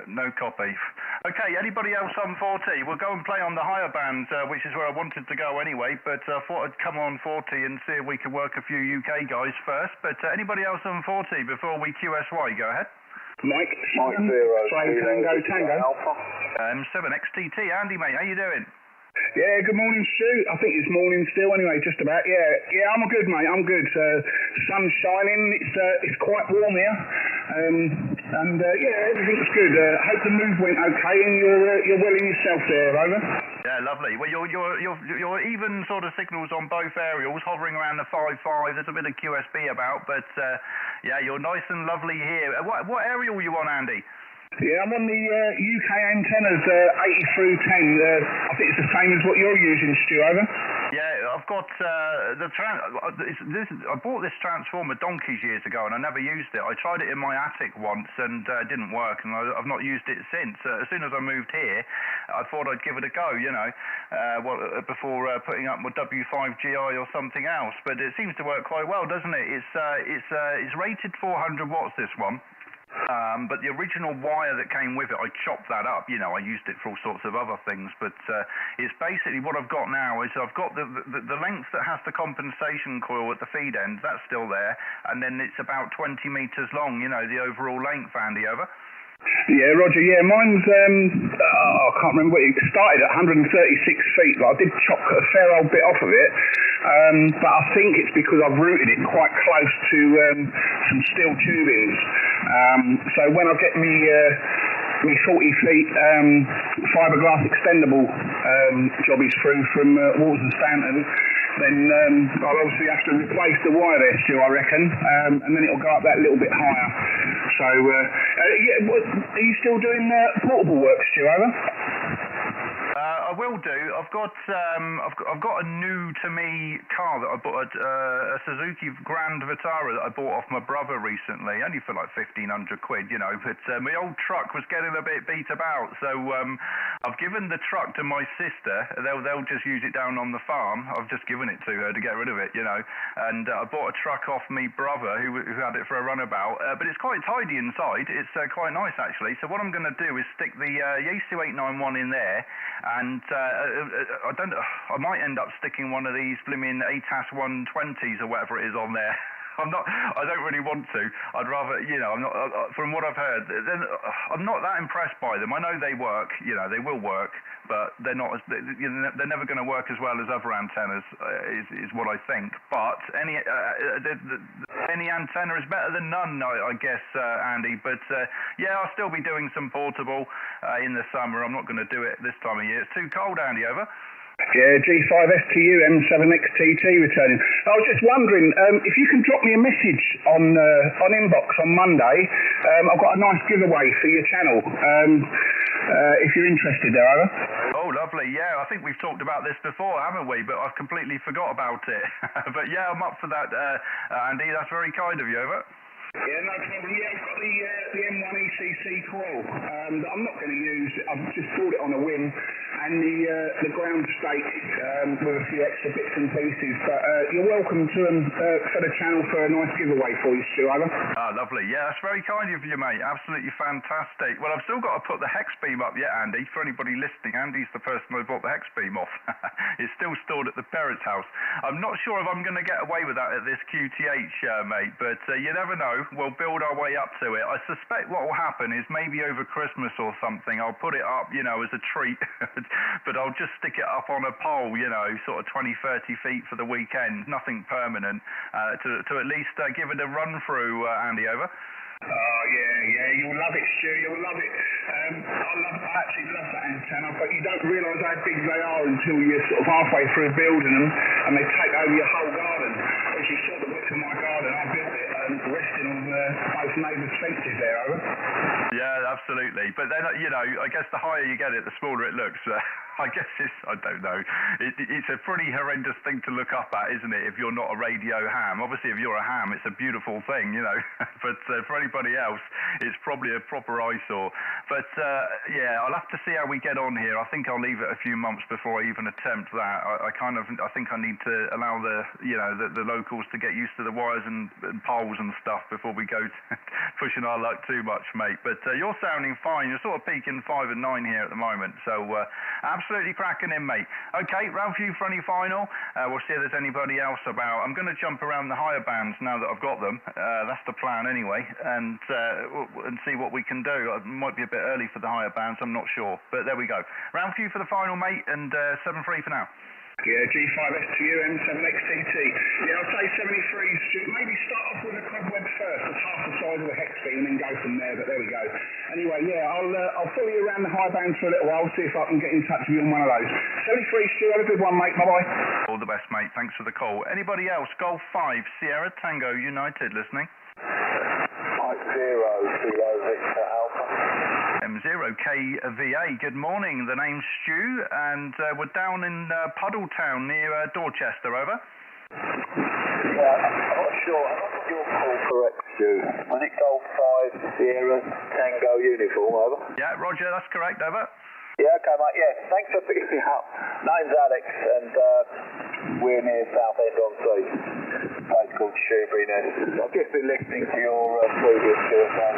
No copy. Okay, anybody else on 40? We'll go and play on the higher band, which is where I wanted to go anyway, but I thought I'd come on 40 and see if we could work a few UK guys first. But anybody else on 40 before we QSY? Go ahead. Mike 0 Tango. 7XTT. Andy, mate, how you doing? Yeah, good morning, Stu. I think it's morning still anyway, just about. Yeah, I'm good, mate. I'm good. Sun's shining. It's quite warm here. Yeah, everything's good. Hope the move went okay and you're well in yourself there, over. Yeah, lovely. Well, you're even sort of signals on both aerials, hovering around the 5.5. There's a bit of QSB about, but yeah, you're nice and lovely here. What aerial are you on, Andy? Yeah, I'm on the UK antennas, 80 through 10. I think it's the same as what you're using, Stu, over. Yeah, I've got I bought this transformer donkeys years ago and I never used it. I tried it in my attic once and it didn't work, and I've not used it since. As soon as I moved here, I thought I'd give it a go, you know, before putting up my W5GI or something else. But it seems to work quite well, doesn't it? It's rated 400 watts, this one. But the original wire that came with it, I chopped that up. You know, I used it for all sorts of other things. But it's basically what I've got now is I've got the length that has the compensation coil at the feed end. That's still there, and then it's about 20 meters long. You know, the overall length, Andy, over. Yeah, Roger. Yeah, mine's I can't remember. It started at 136 feet. But I did chop a fair old bit off of it. But I think it's because I've routed it quite close to some steel tubings. So when I get me 40 feet fiberglass extendable jobbies through from Waters and Stanton, then I'll obviously have to replace the wire there, Stu, I reckon, and then it'll go up that little bit higher. So, are you still doing portable work, Stu, over? I will do. I've got a new to me car that I bought, a Suzuki Grand Vitara that I bought off my brother recently, only for like 1,500 quid, you know. But my old truck was getting a bit beat about, so I've given the truck to my sister. They'll just use it down on the farm. I've just given it to her to get rid of it, you know. And I bought a truck off me brother who had it for a runabout. But it's quite tidy inside. It's quite nice actually. So what I'm going to do is stick the Yaesu 891 in there, and I might end up sticking one of these blimmin' ATAS 120s or whatever it is on there. I don't really want to. I'd rather, you know, I'm not. From what I've heard, I'm not that impressed by them. I know they work, you know, they will work, but they're not. They're never going to work as well as other antennas, is what I think. But any antenna is better than none, I guess, Andy. But yeah, I'll still be doing some portable in the summer. I'm not going to do it this time of year. It's too cold, Andy. Over. Yeah, G5STU M7XTT returning. I was just wondering if you can drop me a message on inbox on Monday. I've got a nice giveaway for your channel. If you're interested there, over. Oh, lovely. Yeah, I think we've talked about this before, haven't we? But I've completely forgot about it. But yeah, I'm up for that, Andy. That's very kind of you, over. Yeah, no problem. Yeah, I've got the M1 ECC coil that I'm not going to use. I've just bought it on a whim, and the ground stake with a few extra bits and pieces. But you're welcome to them for the channel for a nice giveaway for you, Stu, over. Ah, lovely. Yeah, that's very kind of you, mate. Absolutely fantastic. Well, I've still got to put the hex beam up yet, Andy. For anybody listening, Andy's the person I bought the hex beam off. It's still stored at the parents' house. I'm not sure if I'm going to get away with that at this QTH, mate, but you never know. We'll build our way up to it. I suspect what will happen is maybe over Christmas or something, I'll put it up, you know, as a treat, but I'll just stick it up on a pole, you know, sort of 20, 30 feet for the weekend, nothing permanent, to at least give it a run through, Andy, over. Oh, yeah, you'll love it, Stu, you'll love it. I actually love that antenna, but you don't realise how big they are until you're sort of halfway through building them and they take over your whole garden. As you saw the width of my garden, I built it resting on both neighbours' fences there, over. Yeah, absolutely. But then, you know, I guess the higher you get it, the smaller it looks. I guess I don't know. It's a pretty horrendous thing to look up at, isn't it, if you're not a radio ham? Obviously, if you're a ham, it's a beautiful thing, you know. But for anybody else, it's probably a proper eyesore. But, yeah, I'll have to see how we get on here. I think I'll leave it a few months before I even attempt that. I think I need to allow the locals to get used to the wires and poles and stuff before we go pushing our luck too much, mate. But you're sounding fine. You're sort of peaking 5 and 9 here at the moment. So absolutely cracking in, mate. Okay, round for you for any final. We'll see if there's anybody else about. I'm going to jump around the higher bands now that I've got them. That's the plan anyway, and see what we can do. It might be a bit early for the higher bands, I'm not sure. But there we go. Round for you for the final, mate, and 7-3 for now. Yeah, G5STU, M7XTT. Yeah, I'll say 73. Maybe start off with a cobweb first. It's half the size of a hex beam and then go from there, but there we go. Anyway, yeah, I'll follow you around the high bands for a little while, see if I can get in touch with you on one of those. 73, Stu, have a good one, mate. Bye-bye. All the best, mate. Thanks for the call. Anybody else? Golf 5, Sierra Tango United listening. Mike 0, Kilo Victor Alpha. M0KVA, good morning. The name's Stu, and we're down in Puddletown near Dorchester, over. Yeah, I'm not sure. I got your call correct, Stu. Was it Golf 5 Sierra Tango Uniform, over? Yeah, Roger, that's correct, over. Yeah, okay, mate, yeah. Thanks for picking me up. Name's Alex, and we're near Southend-on-Sea. Place called Shoebury. I've just been listening to your previous QSA.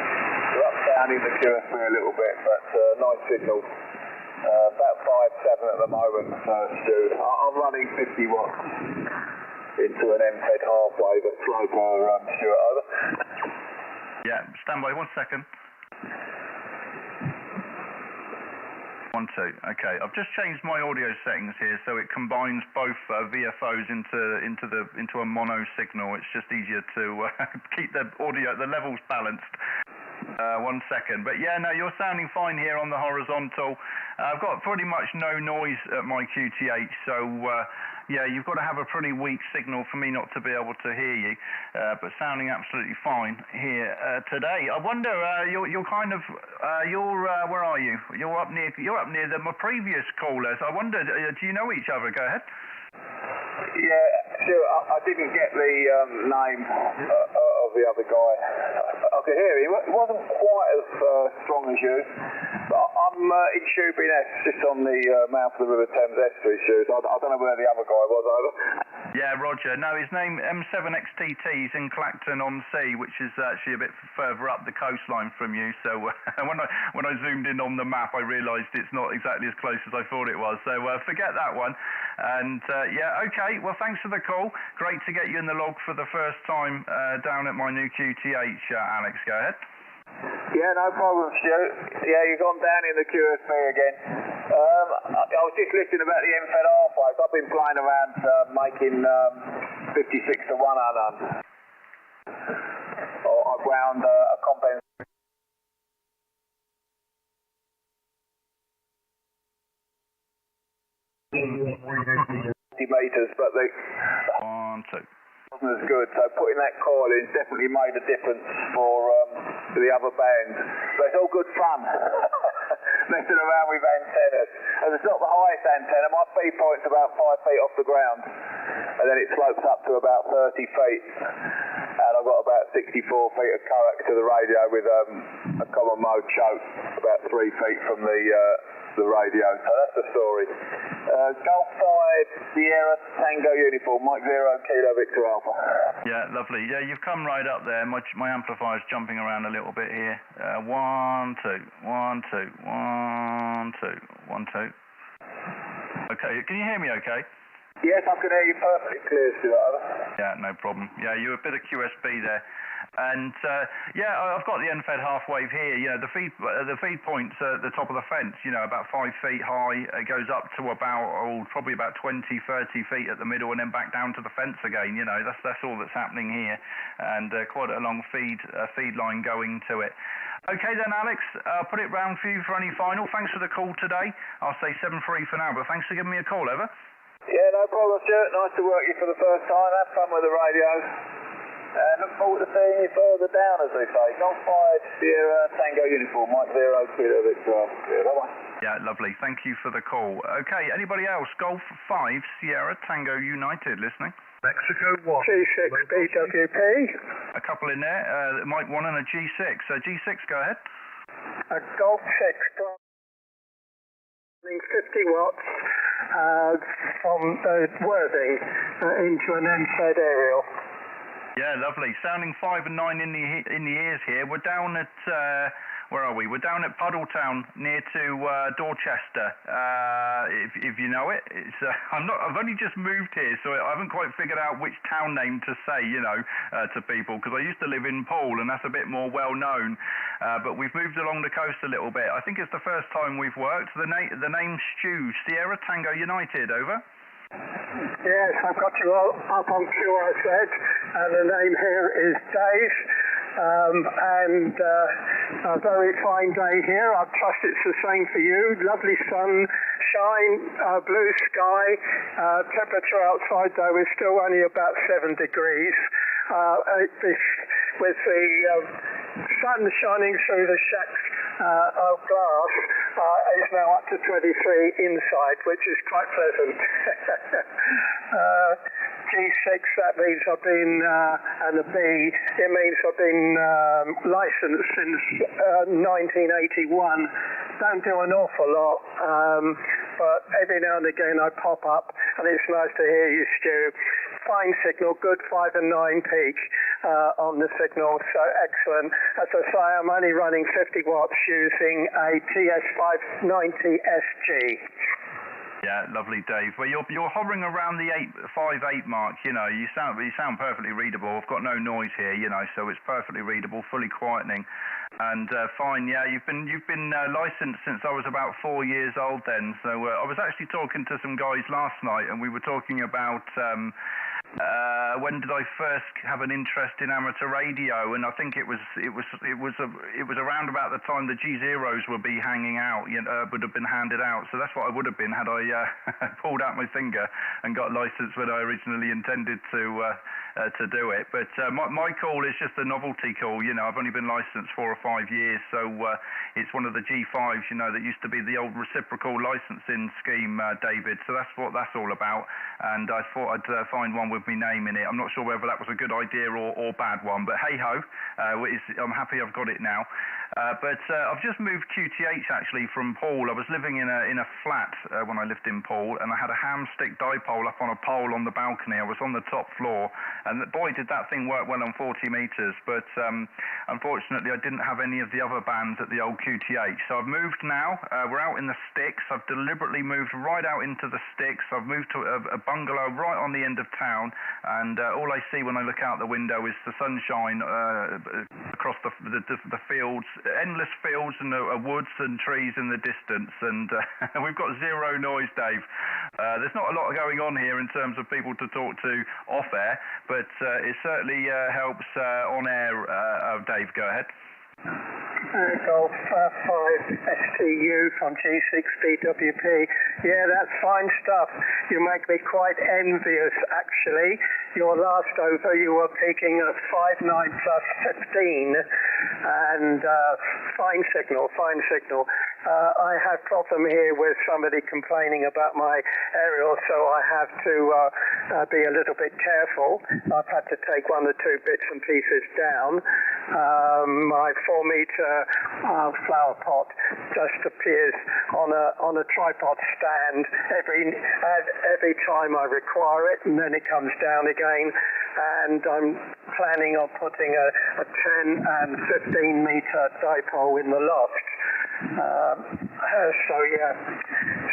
We're up down in the QSA a little bit, but nice signal. About 5-7 at the moment, Stu. I'm running 50 watts into an MFED half-wave at Sloper, Stuart, over. Yeah, stand by 1 second. 1, 2. Okay, I've just changed my audio settings here, so it combines both VFOs into a mono signal. It's just easier to keep the levels balanced. 1 second, but yeah, no, you're sounding fine here on the horizontal. I've got pretty much no noise at my QTH, so yeah, you've got to have a pretty weak signal for me not to be able to hear you, but sounding absolutely fine here today. I wonder, you're kind of, where are you? You're up near my previous callers. I wonder, do you know each other? Go ahead. Yeah, sure. I didn't get the name of the other guy. I could hear him. It wasn't quite as strong as you. But I'm in Shoebury, just on the mouth of the River Thames estuary, Shoes. I don't know where the other guy was, over. Yeah, Roger. No, his name M7XTT is in Clacton-on-Sea, which is actually a bit further up the coastline from you. So when I zoomed in on the map, I realised it's not exactly as close as I thought it was. So forget that one. And yeah, okay. Well, thanks for the call. Great to get you in the log for the first time down at my new QTH, Alex. Go ahead. Yeah, no problem, Stu. Yeah, you've gone down in the QSB again. I was just listening about the MFED halfways. I've been playing around making 56 to 1 unknown. I've wound a compensation. Meters, but the 1, 2. wasn't as good, so putting that coil in definitely made a difference for the other bands. But it's all good fun, messing around with antennas. And it's not the highest antenna, my feed point's about 5 feet off the ground, and then it slopes up to about 30 feet. And I've got about 64 feet of coax to the radio with a common mode choke about 3 feet from the radio. So that's the story. Golf 5 Sierra Tango Uniform, Mike 0 Kilo Victor Alpha. Yeah, lovely. Yeah, you've come right up there. My amplifier's jumping around a little bit here. 1, 2, 1, 2, 1, 2, 1, 2. Okay, can you hear me okay? Yes, I can hear you perfectly clear, Stuart. Yeah, no problem. Yeah, you're a bit of QSB there. And yeah, I've got the NFED half wave here. You know, the feed point's at the top of the fence, you know, about 5 feet high. It goes up to about, probably about 20, 30 feet at the middle, and then back down to the fence again. You know, that's all that's happening here, and quite a long feed line going to it. Okay then, Alex, put it round for you for any final. Thanks for the call today. I'll say 7-3 for now, but thanks for giving me a call, over. Yeah, no problem, Stuart. Nice to work you for the first time. Have fun with the radio. Look forward to seeing you further down, as they say. Golf 5 Sierra Tango Uniform, Mike 0 Kilo Victor. Bye-bye. Yeah, lovely. Thank you for the call. Okay, anybody else? Golf 5 Sierra Tango United listening? Mexico 1. G6 BWP. A couple in there, Mike 1 and a G6. G6, go ahead. A Golf 6 running 50 watts from Worthing into an NZ aerial. Yeah, lovely. Sounding 5 and 9 in the ears here. We're down at where are we? We're down at Puddletown, near to Dorchester. If you know it, it's I've only just moved here, so I haven't quite figured out which town name to say, to people, because I used to live in Poole, and that's a bit more well known. But we've moved along the coast a little bit. I think it's the first time we've worked. The name's Stu, Sierra Tango United. Over. Yes, I've got you all up on QRZ, and the name here is Dave. And a very fine day here. I trust it's the same for you. Lovely sunshine, blue sky. Temperature outside though is still only about 7 degrees. With the sun shining through the shacks of glass, is now up to 23 inside, which is quite pleasant. G6, that means I've been, and the B, it means I've been licensed since 1981. Don't do an awful lot, but every now and again I pop up, and it's nice to hear you, Stu. Fine signal, good 5 and 9 peak on the signal, so excellent. As I say, I'm only running 50 watts using a TS590 SG. Yeah, lovely, Dave. Well, you're hovering around the 858 mark. You sound perfectly readable. I've got no noise here, so it's perfectly readable, fully quietening, and fine. Yeah, you've been licensed since I was about 4 years old. Then, so I was actually talking to some guys last night, and we were talking about. When did I first have an interest in amateur radio? And I think it was around about the time the G0s would be hanging out, would have been handed out. So that's what I would have been had I pulled out my finger and got licensed when I originally intended to do it. But my call is just a novelty call. I've only been licensed 4 or 5 years, so it's one of the G5s, that used to be the old reciprocal licensing scheme, David. So that's what that's all about. And I thought I'd find one with my name in it. I'm not sure whether that was a good idea or bad one, but hey ho, I'm happy I've got it now. But I've just moved QTH actually from Poole. I was living in a flat when I lived in Poole, and I had a hamstick dipole up on a pole on the balcony. I was on the top floor, and boy did that thing work well on 40 metres. But unfortunately I didn't have any of the other bands at the old QTH. So I've moved now. We're out in the sticks. I've deliberately moved right out into the sticks. I've moved to a bungalow right on the end of town, and all I see when I look out the window is the sunshine across the fields, endless fields and woods and trees in the distance, and we've got zero noise, Dave. There's not a lot going on here in terms of people to talk to off air, but it certainly helps on air. Dave, go ahead. Golf 5 STU from G6 BWP. Yeah, that's fine stuff. You make me quite envious, actually. Your last over, you were peaking at 5.9 plus 15, and fine signal. I have problem here with somebody complaining about my aerial, so I have to be a little bit careful. I've had to take 1 or 2 bits and pieces down. My 4-meter flower pot just appears on a tripod stand every time I require it, and then it comes down again. And I'm planning on putting a 10 and 15 meter dipole in the loft.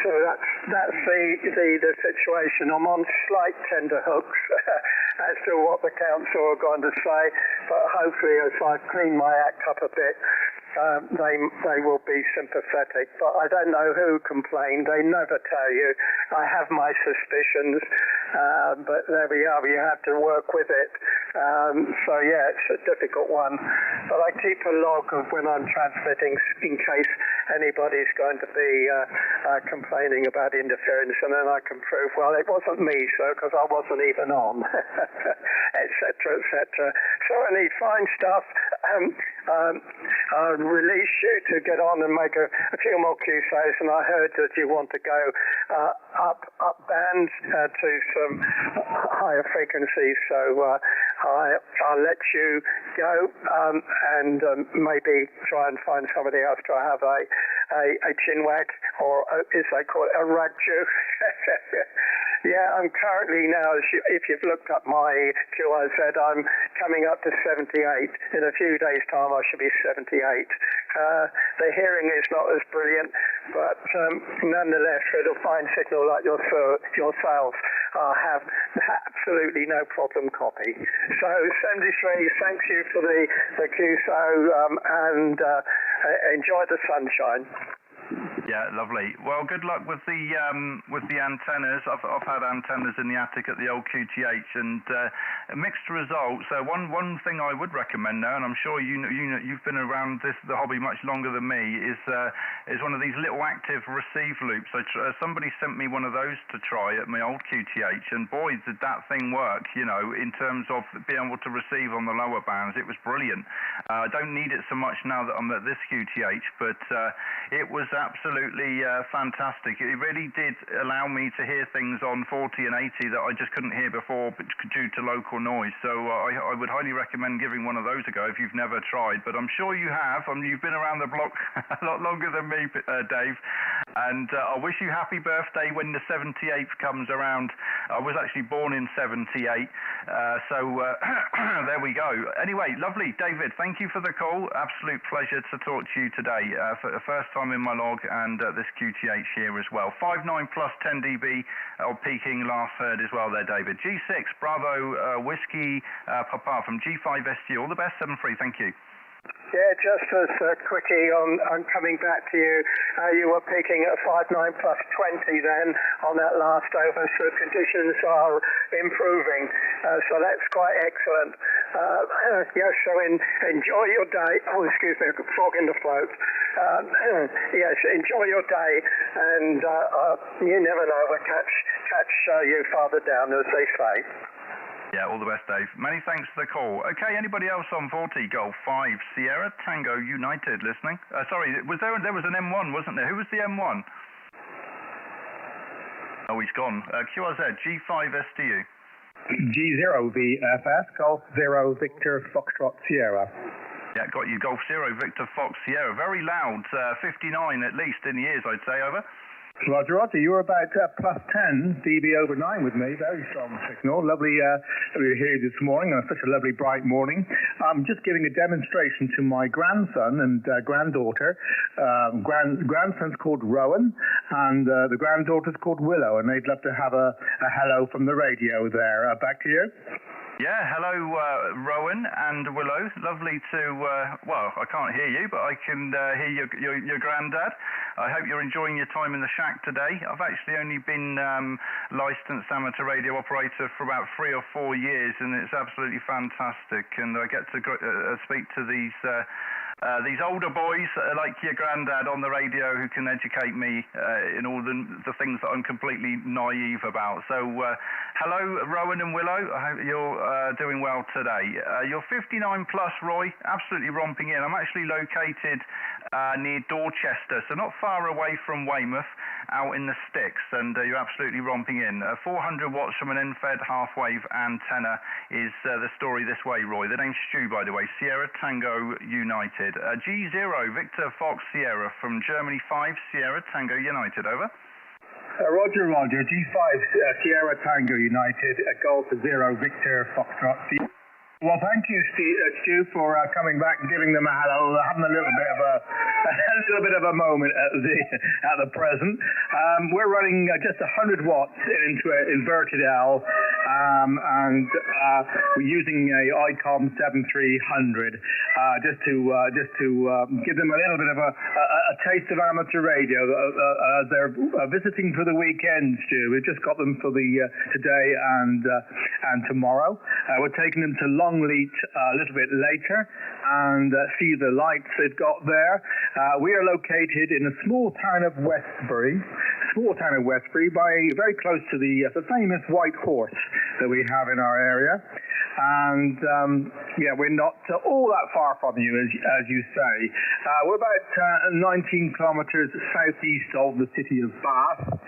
So that's the situation. I'm on slight tender hooks as to what the council are going to say, but hopefully if I clean my act up a bit, they will be sympathetic. But I don't know who complained. They never tell you. I have my suspicions, but there we are. You have to work with it. So yeah, it's a difficult one. But I keep a log of when I'm transmitting in case anybody's going to be complaining about interference, and then I can prove, well, it wasn't me, sir, because I wasn't even on, etc., etc. So I need fine stuff. I'll release you to get on and make a few more QSOs, and I heard that you want to go up band to some higher frequencies, so I'll let you go and maybe try and find somebody else to have a chinwag, or as they call it, a ragju. Yeah, I'm currently now, if you've looked up my QIZ, I'm coming up to 78. In a few days' time, I should be 78. The hearing is not as brilliant, but nonetheless, with a fine signal like yourself, I have absolutely no problem copy. So, 73, thanks you for the QSO, and enjoy the sunshine. Yeah, lovely. Well, good luck with the antennas. I've had antennas in the attic at the old QTH, and mixed results. One thing I would recommend now, and I'm sure you've been around the hobby much longer than me, is one of these little active receive loops. Somebody sent me one of those to try at my old QTH, and boy, did that thing work. You know, in terms of being able to receive on the lower bands, it was brilliant. I don't need it so much now that I'm at this QTH, but it was absolutely fantastic. It really did allow me to hear things on 40 and 80 that I just couldn't hear before due to local noise. So I would highly recommend giving one of those a go if you've never tried. But I'm sure you have. You've been around the block a lot longer than me, Dave. And I wish you happy birthday when the 78th comes around. I was actually born in 78. So there we go. Anyway, lovely. David, thank you for the call. Absolute pleasure to talk to you today. For the first time in my log, and this QTH here as well. 59 plus 10 dB of peaking last heard as well there, David. G6 Bravo Whiskey Papa from G5SG. All the best, 73. Thank you. Yeah, just as quickie on coming back to you, you were peaking at 59 plus 20 then on that last over, so conditions are improving, so that's quite excellent. Yes, so enjoy your day. Oh, excuse me, frog in the throat. Yes, enjoy your day, and you never know, we'll catch you farther down, as they say. Yeah, all the best, Dave. Many thanks for the call. Okay, anybody else on 40 Golf 5 Sierra Tango United listening? Sorry, there was an M1, wasn't there? Who was the M1? Oh, he's gone. QRZ G5SDU. G0 VFS Golf 0 Victor Foxtrot Sierra. Yeah, got you. Golf 0 Victor Fox Sierra. Very loud. 59 at least in the ears, I'd say. Over. Roger, you were about plus 10 dB over 9 with me. Very strong signal. Lovely to hear you this morning on such a lovely bright morning. I'm just giving a demonstration to my grandson and granddaughter. Grandson's called Rowan, and the granddaughter's called Willow, and they'd love to have a hello from the radio there. Back to you. Yeah, hello, Rowan and Willow. Lovely to, well, I can't hear you, but I can hear your granddad. I hope you're enjoying your time in the shack today. I've actually only been licensed amateur radio operator for about 3 or 4 years, and it's absolutely fantastic. And I get to speak to these older boys like your granddad on the radio who can educate me in all the things that I'm completely naive about. So hello, Rowan and Willow. I hope you're doing well today. You're 59 plus, Roy. Absolutely romping in. I'm actually located near Dorchester, so not far away from Weymouth, out in the sticks, and you're absolutely romping in. 400 watts from an end-fed half-wave antenna is the story this way, Roy. The name's Stu, by the way. Sierra Tango United. G0 Victor Fox Sierra from Germany 5 Sierra Tango United. Over. Roger, G5 Sierra Tango United, Golf 0 Victor Foxtrot Sierra. Well, thank you, Stu, for coming back and giving them a hello. We're having a little bit of a moment at the present. We're running just 100 watts into an inverted L, and we're using a ICOM 7300 just to give them a little bit of a taste of amateur radio as they're visiting for the weekend, Stu. We've just got them for the today and tomorrow. We're taking them to Longleat a little bit later and see the lights they've got there. We are located in a small town of Westbury, very close to the famous White Horse that we have in our area. And we're not all that far from you, as you say. We're about 19 kilometres southeast of the city of Bath,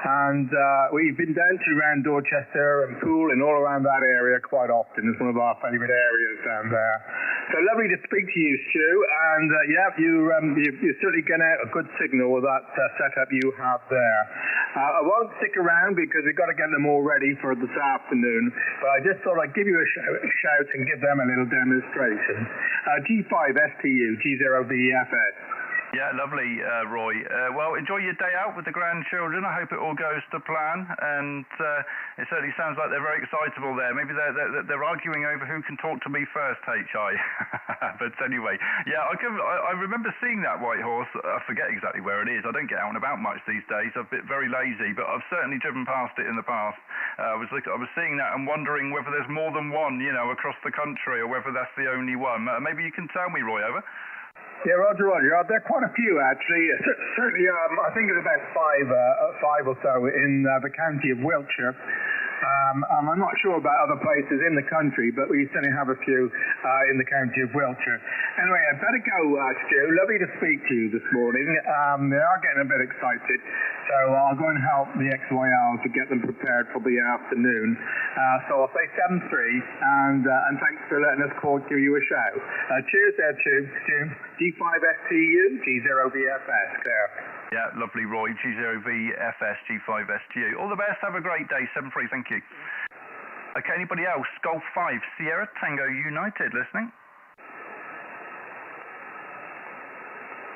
and we've been down to around Dorchester and Poole and all around that area quite often. It's one of our favourite areas down there. So lovely to speak to you, Stu. And you're certainly getting out a good signal with that setup you have there. I won't stick around because we've got to get them all ready for this afternoon. But I just thought I'd give you a shout and give them a little demonstration. G5 STU G0VFS. Yeah, lovely, Roy. Well, enjoy your day out with the grandchildren. I hope it all goes to plan, and it certainly sounds like they're very excitable there. Maybe they're arguing over who can talk to me first, HI. But anyway, yeah, I remember seeing that White Horse. I forget exactly where it is. I don't get out and about much these days. I've been very lazy, but I've certainly driven past it in the past. I was seeing that and wondering whether there's more than one, across the country, or whether that's the only one. Maybe you can tell me, Roy, over. Yeah, Roger. There are quite a few, actually. Certainly, I think it's about five or so in the county of Wiltshire. I'm not sure about other places in the country, but we certainly have a few in the county of Wiltshire. Anyway, I'd better go, Stu. Lovely to speak to you this morning. They are getting a bit excited, so I'll go and help the XYL to get them prepared for the afternoon. So I'll say 7-3, and thanks for letting us give you a shout. Cheers there, Stu. G5STU, G0VFS, there. Yeah, lovely, Roy. G0VFS, G5STU. All the best. Have a great day. 7-3, thank you. Okay, anybody else? Golf 5, Sierra Tango United, listening?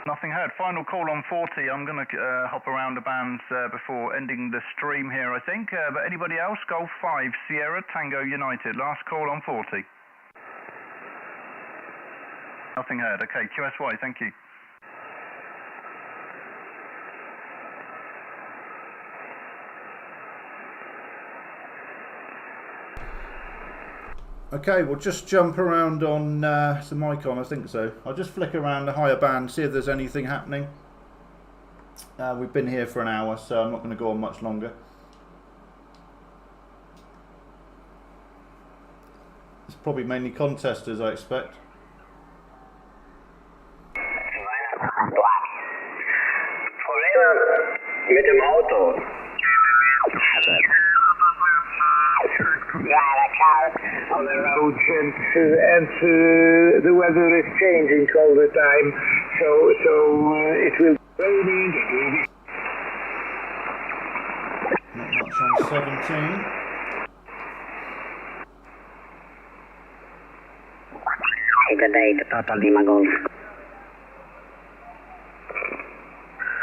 Nothing heard. Final call on 40. I'm going to hop around the bands before ending the stream here, I think. But anybody else? Golf 5, Sierra Tango United. Last call on 40. Nothing heard. Okay, QSY, thank you. Okay, we'll just jump around on some Icon, I think so. I'll just flick around the higher band, see if there's anything happening. We've been here for an hour, so I'm not going to go on much longer. It's probably mainly contesters, I expect. Mit dem Auto. Yeah, the car on the roads, and the weather is changing all the time, so it will be raining. Not much on 17. Good day to Papa Lima Golf.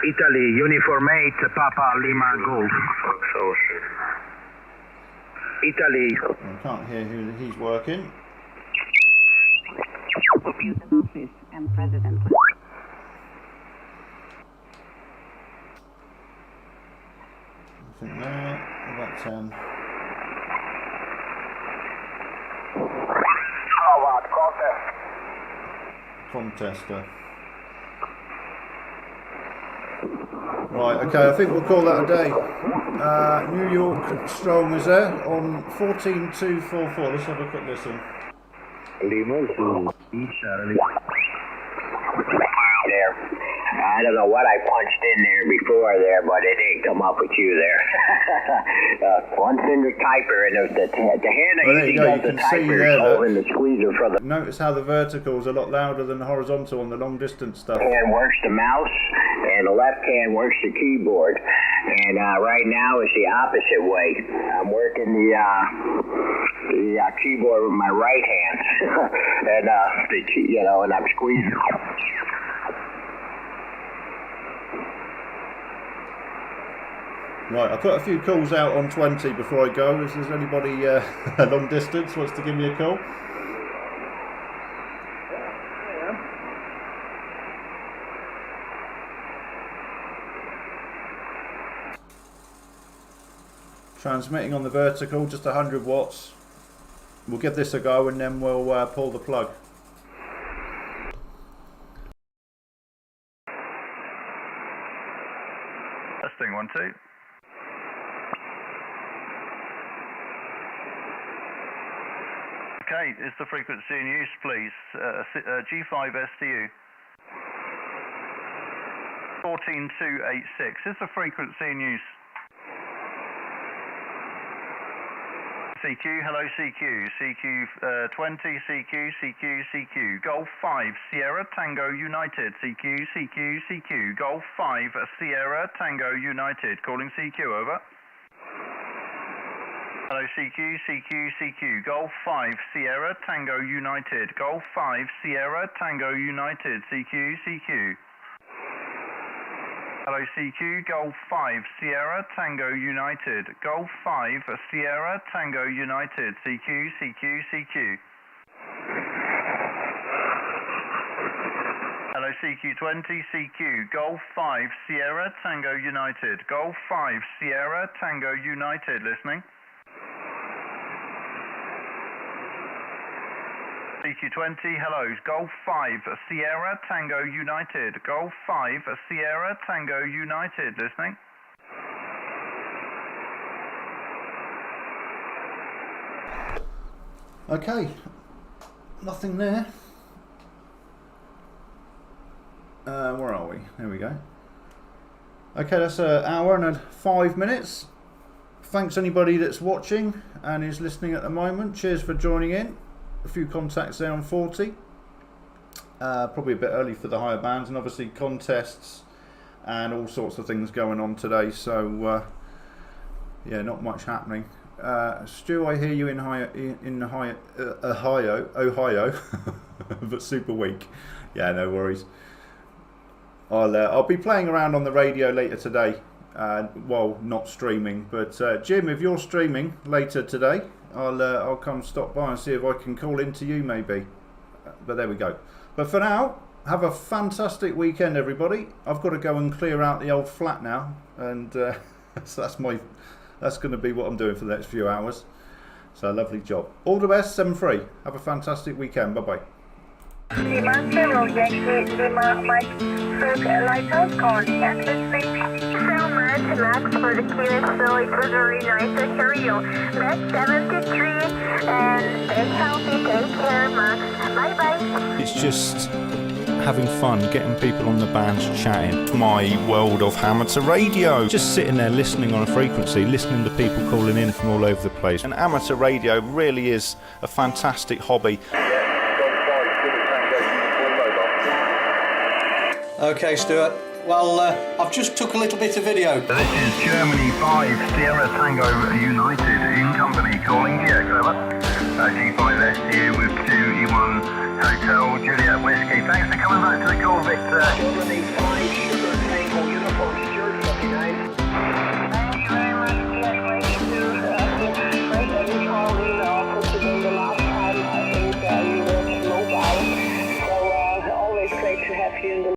Italy, Uniform 8, Papa Lima Golf. Italy. I can't hear who he's working. Office and President. Nothing there. About 10. How about Contester. Right, okay, I think we'll call that a day. New York Strong is there on 14244. Let's have a quick listen. there. I don't know what I punched in there before there, but it didn't come up with you there. One finger typer, and the hand I usually does the typer is holding the squeezer for the... Notice how the vertical is a lot louder than the horizontal on the long distance stuff. Left hand works the mouse, and the left hand works the keyboard. And right now it's the opposite way. I'm working the keyboard with my right hand, and and I'm squeezing. Right, I put a few calls out on 20 before I go. If there's anybody long distance wants to give me a call. Transmitting on the vertical, just 100 watts. We'll give this a go and then we'll pull the plug. Testing 1, 2. Okay, is the frequency in use, please? G5 STU. 14286. Is the frequency in use? CQ, hello CQ. CQ 20, CQ. Golf 5, Sierra Tango United. CQ. Golf 5, Sierra Tango United. Calling CQ, over. Hello CQ. Golf 5, Sierra Tango United. Golf 5, Sierra Tango United. CQ. Hello CQ, Golf 5, Sierra Tango United. Golf 5, Sierra Tango United. CQ. Hello CQ20, CQ, Golf 5, Sierra Tango United. Golf 5, Sierra Tango United, listening. CQ20, hello, Golf 5, Sierra Tango United. Golf 5, Sierra Tango United, listening. Okay, nothing there. Where are we? There we go. Okay, that's an hour and 5 minutes. Thanks anybody that's watching and is listening at the moment. Cheers for joining in. A few contacts there on 40. Probably a bit early for the higher bands, and obviously contests and all sorts of things going on today. So yeah, not much happening. Stu, I hear you in Ohio, but super weak. Yeah, no worries. I'll be playing around on the radio later today, while not streaming. But Jim, if you're streaming later today, I'll come stop by and see if I can call into you maybe. But there we go. But for now, have a fantastic weekend, everybody. I've got to go and clear out the old flat now, and so that's going to be what I'm doing for the next few hours. So lovely job. All the best, 7-3. Have a fantastic weekend. Bye bye. Lighthouse contact. Thank you so much, Max, for the clearance. So it was very nice to hear you. That's 73, and stay healthy. Take care, Max. Bye bye. It's just having fun, getting people on the bands chatting. My world of amateur radio. Just sitting there listening on a frequency, listening to people calling in from all over the place. And amateur radio really is a fantastic hobby. Okay, Stuart. Well, I've just took a little bit of video. This is Germany 5, Sierra Tango United in company calling GX, over. G5 STU with 2E1 Hotel Juliet Whiskey. Thanks for coming back to the call, Victor.